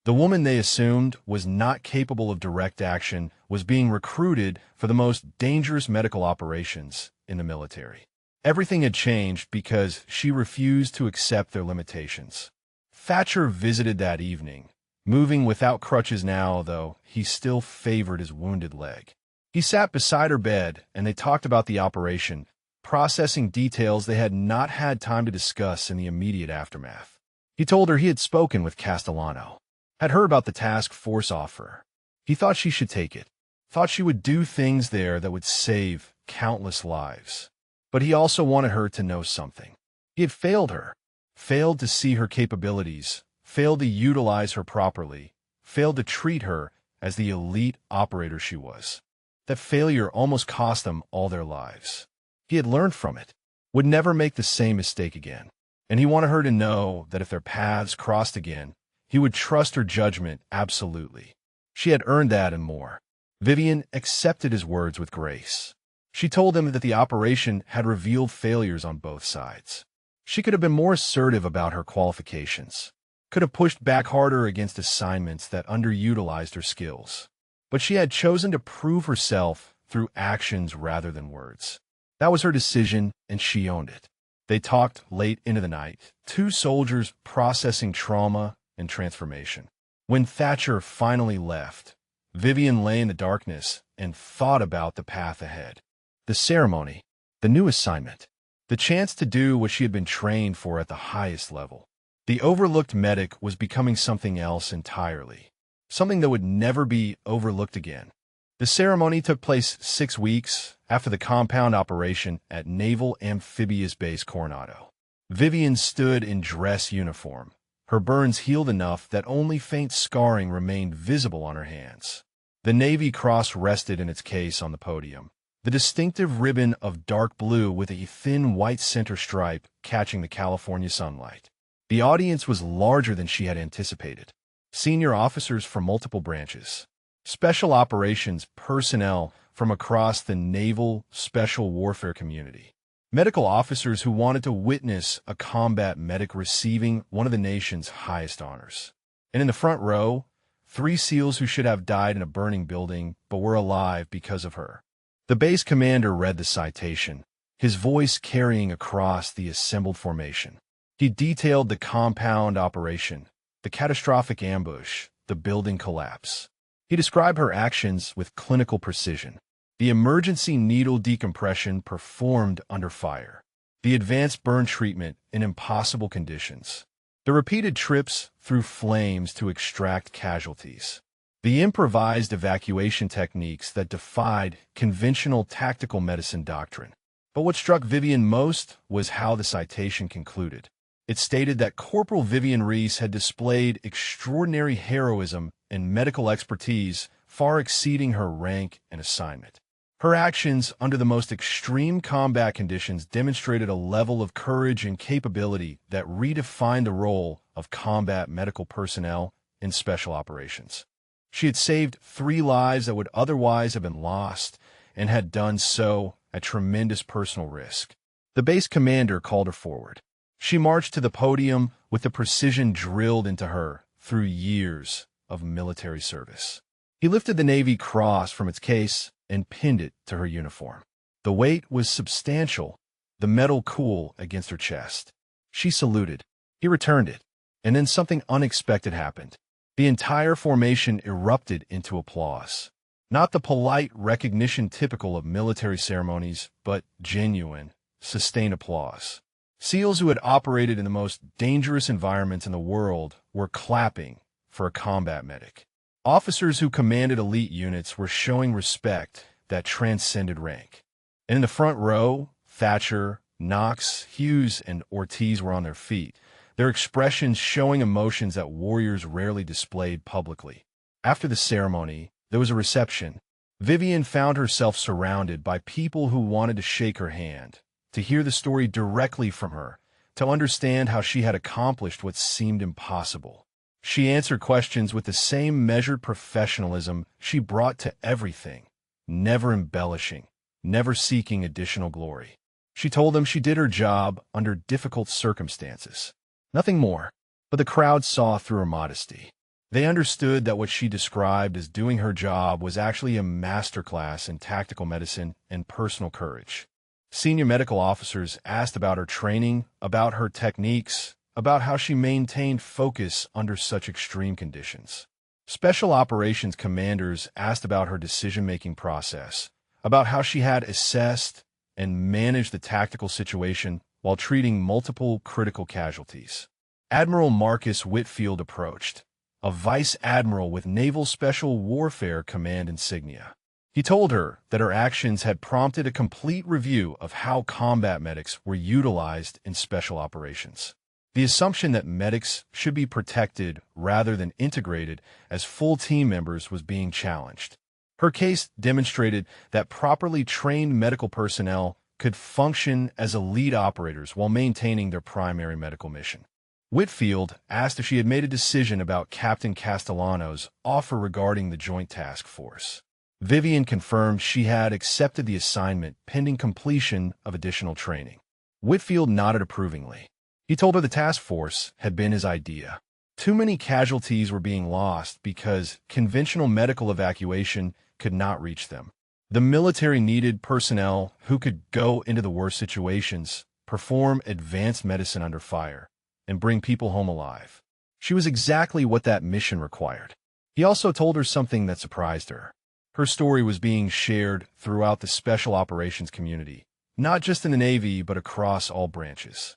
Speaker 1: The woman they assumed was not capable of direct action was being recruited for the most dangerous medical operations in the military. Everything had changed because she refused to accept their limitations. Thatcher visited that evening, moving without crutches now, though he still favored his wounded leg. He sat beside her bed, and they talked about the operation, processing details they had not had time to discuss in the immediate aftermath. He told her he had spoken with Castellano, had heard about the task force offer. He thought she should take it, thought she would do things there that would save countless lives. But he also wanted her to know something. He had failed her, failed to see her capabilities failed to utilize her properly, failed to treat her as the elite operator she was. That failure almost cost them all their lives. He had learned from it, would never make the same mistake again, and he wanted her to know that if their paths crossed again, he would trust her judgment absolutely. She had earned that and more. Vivian accepted his words with grace. She told him that the operation had revealed failures on both sides. She could have been more assertive about her qualifications, could have pushed back harder against assignments that underutilized her skills. But she had chosen to prove herself through actions rather than words. That was her decision, and she owned it. They talked late into the night, two soldiers processing trauma and transformation. When Thatcher finally left, Vivian lay in the darkness and thought about the path ahead. The ceremony, the new assignment, the chance to do what she had been trained for at the highest level. The overlooked medic was becoming something else entirely, something that would never be overlooked again. The ceremony took place 6 weeks after the compound operation at Naval Amphibious Base Coronado. Vivian stood in dress uniform, her burns healed enough that only faint scarring remained visible on her hands. The Navy Cross rested in its case on the podium, the distinctive ribbon of dark blue with a thin white center stripe catching the California sunlight. The audience was larger than she had anticipated. Senior officers from multiple branches, special operations personnel from across the naval special warfare community, medical officers who wanted to witness a combat medic receiving one of the nation's highest honors. And in the front row, 3 SEALs who should have died in a burning building but were alive because of her. The base commander read the citation, his voice carrying across the assembled formation. He detailed the compound operation, the catastrophic ambush, the building collapse. He described her actions with clinical precision. The emergency needle decompression performed under fire, the advanced burn treatment in impossible conditions, the repeated trips through flames to extract casualties, the improvised evacuation techniques that defied conventional tactical medicine doctrine. But what struck Vivian most was how the citation concluded. It stated that Corporal Vivian Reese had displayed extraordinary heroism and medical expertise far exceeding her rank and assignment. Her actions under the most extreme combat conditions demonstrated a level of courage and capability that redefined the role of combat medical personnel in special operations. She had saved 3 lives that would otherwise have been lost, and had done so at tremendous personal risk. The base commander called her forward. She marched to the podium with the precision drilled into her through years of military service. He lifted the Navy Cross from its case and pinned it to her uniform. The weight was substantial, the metal cool against her chest. She saluted. He returned it, and then something unexpected happened. The entire formation erupted into applause. Not the polite recognition typical of military ceremonies, but genuine, sustained applause. SEALs who had operated in the most dangerous environments in the world were clapping for a combat medic. Officers who commanded elite units were showing respect that transcended rank. And in the front row, Thatcher, Knox, Hughes, and Ortiz were on their feet, their expressions showing emotions that warriors rarely displayed publicly. After the ceremony, there was a reception. Vivian found herself surrounded by people who wanted to shake her hand, to hear the story directly from her, to understand how she had accomplished what seemed impossible. She answered questions with the same measured professionalism she brought to everything, never embellishing, never seeking additional glory. She told them she did her job under difficult circumstances. Nothing more, but the crowd saw through her modesty. They understood that what she described as doing her job was actually a masterclass in tactical medicine and personal courage. Senior medical officers asked about her training, about her techniques, about how she maintained focus under such extreme conditions. Special operations commanders asked about her decision-making process, about how she had assessed and managed the tactical situation while treating multiple critical casualties. Admiral Marcus Whitfield approached, a vice admiral with Naval Special Warfare Command insignia. He told her that her actions had prompted a complete review of how combat medics were utilized in special operations. The assumption that medics should be protected rather than integrated as full team members was being challenged. Her case demonstrated that properly trained medical personnel could function as elite operators while maintaining their primary medical mission. Whitfield asked if she had made a decision about Captain Castellano's offer regarding the Joint Task Force. Vivian confirmed she had accepted the assignment pending completion of additional training. Whitfield nodded approvingly. He told her the task force had been his idea. Too many casualties were being lost because conventional medical evacuation could not reach them. The military needed personnel who could go into the worst situations, perform advanced medicine under fire, and bring people home alive. She was exactly what that mission required. He also told her something that surprised her. Her story was being shared throughout the special operations community, not just in the Navy, but across all branches.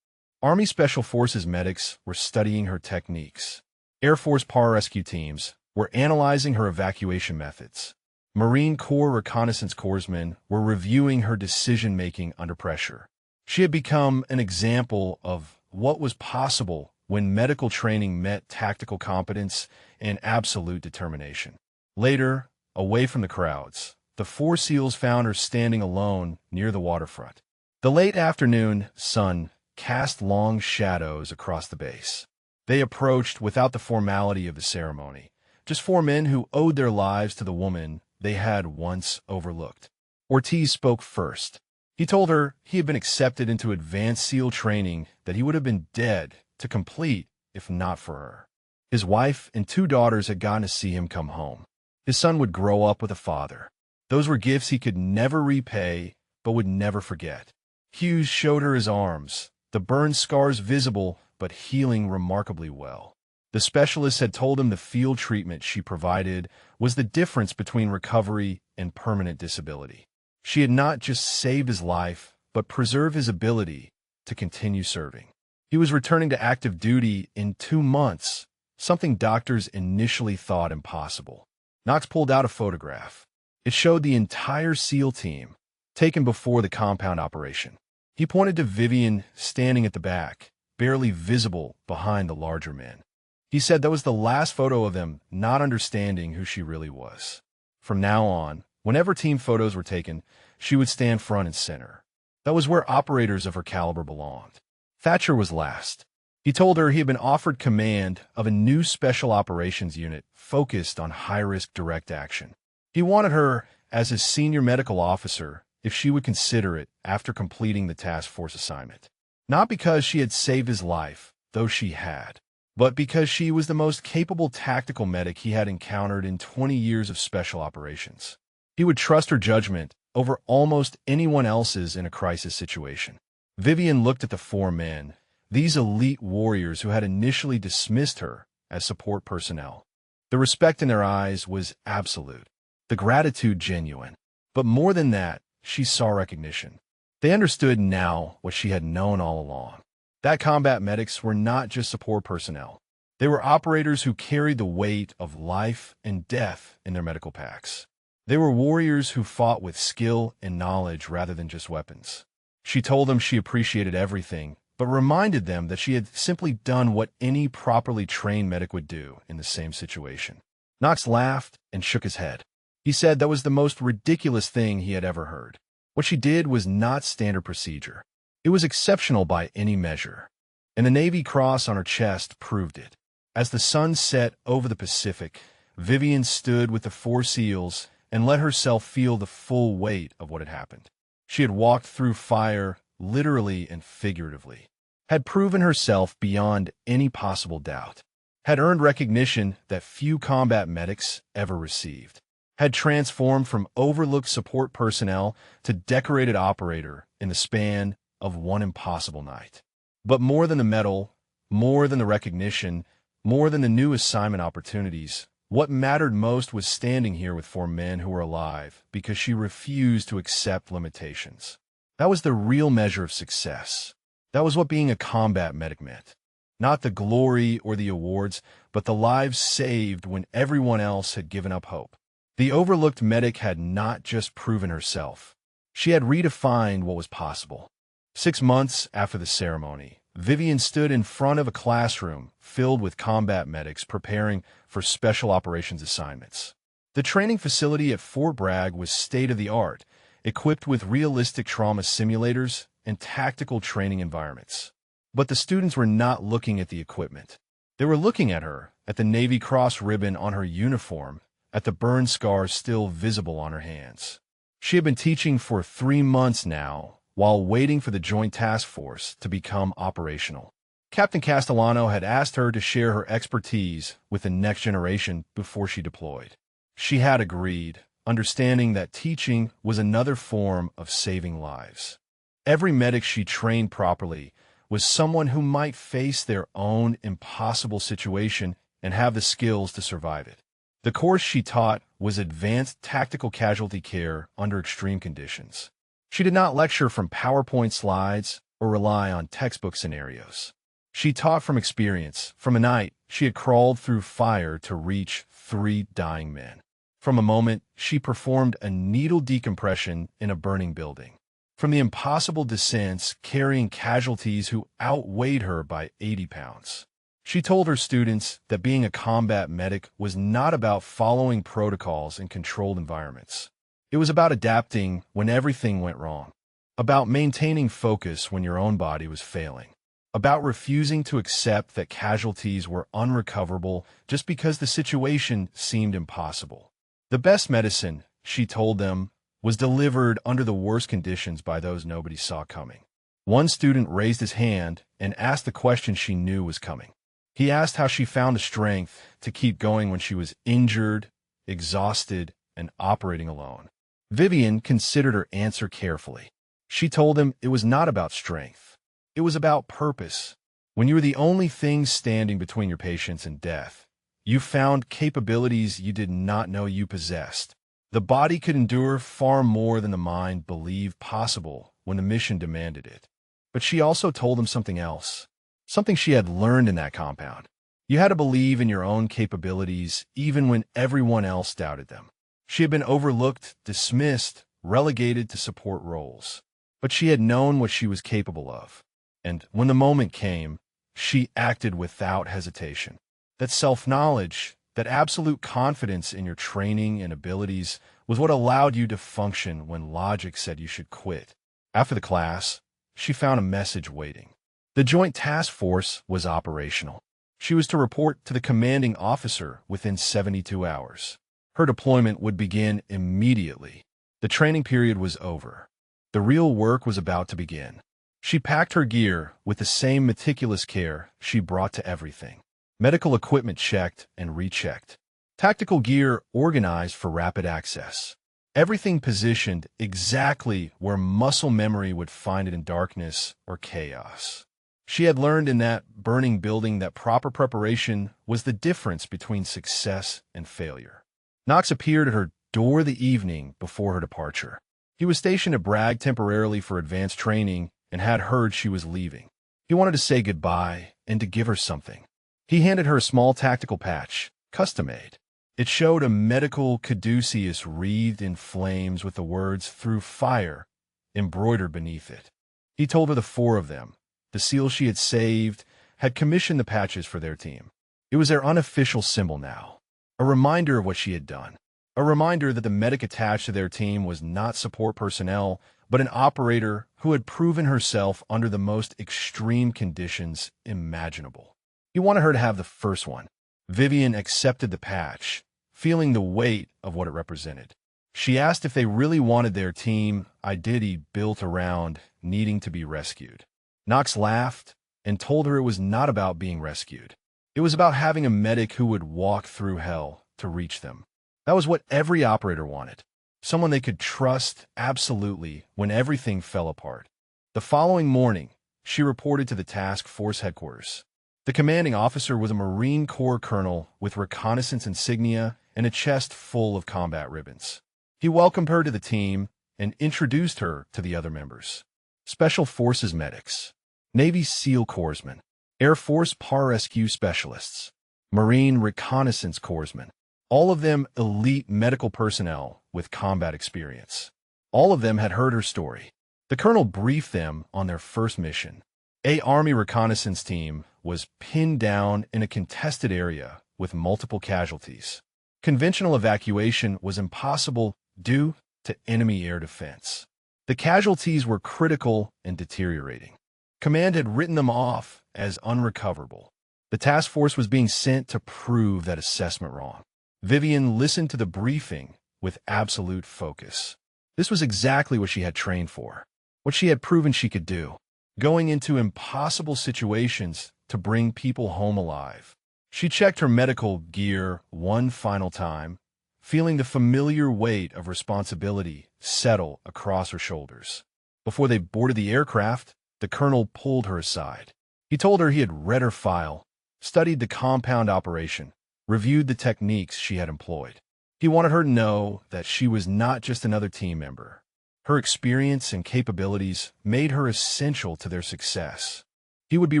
Speaker 1: Army Special Forces medics were studying her techniques. Air Force pararescue teams were analyzing her evacuation methods. Marine Corps Reconnaissance Corpsmen were reviewing her decision-making under pressure. She had become an example of what was possible when medical training met tactical competence and absolute determination. Later, away from the crowds, the four SEALs found her standing alone near the waterfront. The late afternoon sun cast long shadows across the base. They approached without the formality of the ceremony, just four men who owed their lives to the woman they had once overlooked. Ortiz spoke first. He told her he had been accepted into advanced SEAL training that he would have been dead to complete if not for her. His wife and two daughters had gotten to see him come home. His son would grow up with a father. Those were gifts he could never repay, but would never forget. Hughes showed her his arms, the burn scars visible but healing remarkably well. The specialist had told him the field treatment she provided was the difference between recovery and permanent disability. She had not just saved his life, but preserved his ability to continue serving. He was returning to active duty in 2 months, something doctors initially thought impossible. Knox pulled out a photograph. It showed the entire SEAL team, taken before the compound operation. He pointed to Vivian standing at the back, barely visible behind the larger men. He said that was the last photo of them not understanding who she really was. From now on, whenever team photos were taken, she would stand front and center. That was where operators of her caliber belonged. Thatcher was last. He told her he had been offered command of a new special operations unit focused on high-risk direct action. He wanted her as his senior medical officer if she would consider it after completing the task force assignment. Not because she had saved his life, though she had, but because she was the most capable tactical medic he had encountered in 20 years of special operations. He would trust her judgment over almost anyone else's in a crisis situation. Vivian looked at the four men, these elite warriors who had initially dismissed her as support personnel. The respect in their eyes was absolute, the gratitude genuine. But more than that, she saw recognition. They understood now what she had known all along. That combat medics were not just support personnel. They were operators who carried the weight of life and death in their medical packs. They were warriors who fought with skill and knowledge rather than just weapons. She told them she appreciated everything, but reminded them that she had simply done what any properly trained medic would do in the same situation. Knox laughed and shook his head. He said that was the most ridiculous thing he had ever heard. What she did was not standard procedure. It was exceptional by any measure, and the Navy Cross on her chest proved it. As the sun set over the Pacific, Vivian stood with the four SEALs and let herself feel the full weight of what had happened. She had walked through fire, literally and figuratively, had proven herself beyond any possible doubt, had earned recognition that few combat medics ever received, had transformed from overlooked support personnel to decorated operator in the span of one impossible night. But more than the medal, more than the recognition, more than the new assignment opportunities, what mattered most was standing here with four men who were alive because she refused to accept limitations. That was the real measure of success. That was what being a combat medic meant. Not the glory or the awards, but the lives saved when everyone else had given up hope. The overlooked medic had not just proven herself. She had redefined what was possible. 6 months after the ceremony, Vivian stood in front of a classroom filled with combat medics preparing for special operations assignments. The training facility at Fort Bragg was state-of-the-art, equipped with realistic trauma simulators and tactical training environments. But the students were not looking at the equipment. They were looking at her, at the Navy Cross ribbon on her uniform, at the burn scars still visible on her hands. She had been teaching for 3 months now, while waiting for the Joint Task Force to become operational. Captain Castellano had asked her to share her expertise with the next generation before she deployed. She had agreed, understanding that teaching was another form of saving lives. Every medic she trained properly was someone who might face their own impossible situation and have the skills to survive it. The course she taught was advanced tactical casualty care under extreme conditions. She did not lecture from PowerPoint slides or rely on textbook scenarios. She taught from experience. From a night, she had crawled through fire to reach 3 dying men. From a moment, she performed a needle decompression in a burning building. From the impossible descents carrying casualties who outweighed her by 80 pounds. She told her students that being a combat medic was not about following protocols in controlled environments. It was about adapting when everything went wrong, about maintaining focus when your own body was failing, about refusing to accept that casualties were unrecoverable just because the situation seemed impossible. The best medicine, she told them, was delivered under the worst conditions by those nobody saw coming. One student raised his hand and asked the question she knew was coming. He asked how she found the strength to keep going when she was injured, exhausted, and operating alone. Vivian considered her answer carefully. She told him it was not about strength. It was about purpose. When you were the only thing standing between your patients and death, you found capabilities you did not know you possessed. The body could endure far more than the mind believed possible when the mission demanded it. But she also told him something else, something she had learned in that compound. You had to believe in your own capabilities even when everyone else doubted them. She had been overlooked, dismissed, relegated to support roles. But she had known what she was capable of. And when the moment came, she acted without hesitation. That self-knowledge, that absolute confidence in your training and abilities was what allowed you to function when logic said you should quit. After the class, she found a message waiting. The Joint Task Force was operational. She was to report to the commanding officer within 72 hours. Her deployment would begin immediately. The training period was over. The real work was about to begin. She packed her gear with the same meticulous care she brought to everything. Medical equipment checked and rechecked. Tactical gear organized for rapid access. Everything positioned exactly where muscle memory would find it in darkness or chaos. She had learned in that burning building that proper preparation was the difference between success and failure. Knox appeared at her door the evening before her departure. He was stationed at Bragg temporarily for advanced training and had heard she was leaving. He wanted to say goodbye and to give her something. He handed her a small tactical patch, custom-made. It showed a medical caduceus wreathed in flames with the words "through fire" embroidered beneath it. He told her the 4 of them, the SEALs she had saved, had commissioned the patches for their team. It was their unofficial symbol now, a reminder of what she had done, a reminder that the medic attached to their team was not support personnel, but an operator who had proven herself under the most extreme conditions imaginable. He wanted her to have the first one. Vivian accepted the patch, feeling the weight of what it represented. She asked if they really wanted their team identity built around needing to be rescued. Knox laughed and told her it was not about being rescued. It was about having a medic who would walk through hell to reach them. That was what every operator wanted. Someone they could trust absolutely when everything fell apart. The following morning, she reported to the task force headquarters. The commanding officer was a Marine Corps colonel with reconnaissance insignia and a chest full of combat ribbons. He welcomed her to the team and introduced her to the other members. Special Forces medics, Navy SEAL corpsmen, Air Force pararescue specialists, Marine reconnaissance corpsmen, all of them elite medical personnel with combat experience. All of them had heard her story. The colonel briefed them on their first mission. A Army reconnaissance team was pinned down in a contested area with multiple casualties. Conventional evacuation was impossible due to enemy air defense. The casualties were critical and deteriorating. Command had written them off as unrecoverable. The task force was being sent to prove that assessment wrong. Vivian listened to the briefing with absolute focus. This was exactly what she had trained for, what she had proven she could do, going into impossible situations to bring people home alive. She checked her medical gear one final time, feeling the familiar weight of responsibility settle across her shoulders. Before they boarded the aircraft, the colonel pulled her aside. He told her he had read her file, studied the compound operation, reviewed the techniques she had employed. He wanted her to know that she was not just another team member. Her experience and capabilities made her essential to their success. He would be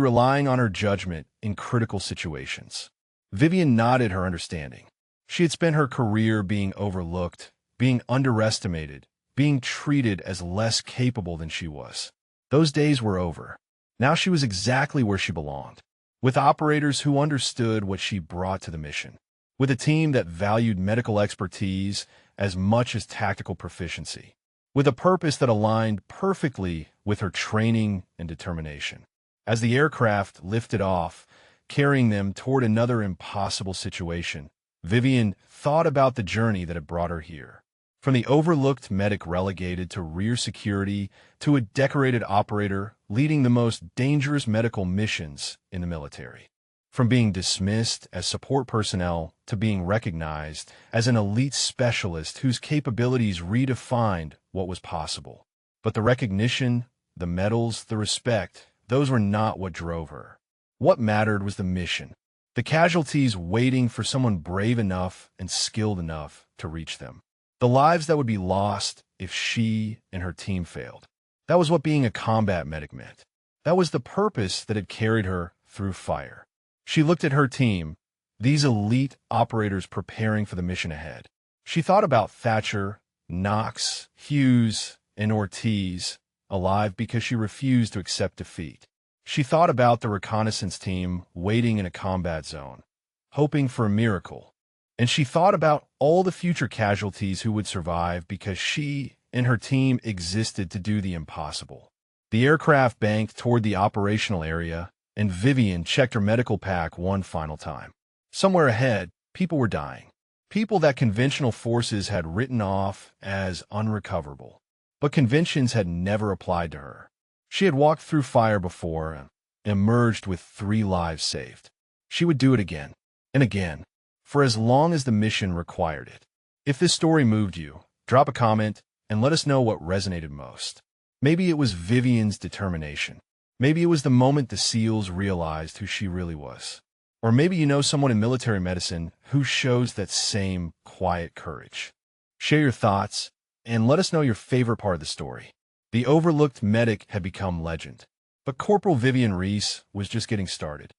Speaker 1: relying on her judgment in critical situations. Vivian nodded her understanding. She had spent her career being overlooked, being underestimated, being treated as less capable than she was. Those days were over. Now she was exactly where she belonged, with operators who understood what she brought to the mission, with a team that valued medical expertise as much as tactical proficiency, with a purpose that aligned perfectly with her training and determination. As the aircraft lifted off, carrying them toward another impossible situation, Vivian thought about the journey that had brought her here. From the overlooked medic relegated to rear security to a decorated operator leading the most dangerous medical missions in the military. From being dismissed as support personnel to being recognized as an elite specialist whose capabilities redefined what was possible. But the recognition, the medals, the respect, those were not what drove her. What mattered was the mission, the casualties waiting for someone brave enough and skilled enough to reach them. The lives that would be lost if she and her team failed. That was what being a combat medic meant. That was the purpose that had carried her through fire. She looked at her team, these elite operators preparing for the mission ahead. She thought about Thatcher, Knox, Hughes, and Ortiz, alive because she refused to accept defeat. She thought about the reconnaissance team waiting in a combat zone, hoping for a miracle. And she thought about all the future casualties who would survive because she and her team existed to do the impossible. The aircraft banked toward the operational area, and Vivian checked her medical pack one final time. Somewhere ahead, people were dying. People that conventional forces had written off as unrecoverable. But conventions had never applied to her. She had walked through fire before and emerged with 3 lives saved. She would do it again and again, for as long as the mission required it. If this story moved you, drop a comment and let us know what resonated most. Maybe it was Vivian's determination. Maybe it was the moment the SEALs realized who she really was. Or maybe you know someone in military medicine who shows that same quiet courage. Share your thoughts and let us know your favorite part of the story. The overlooked medic had become legend, but Corporal Vivian Reese was just getting started.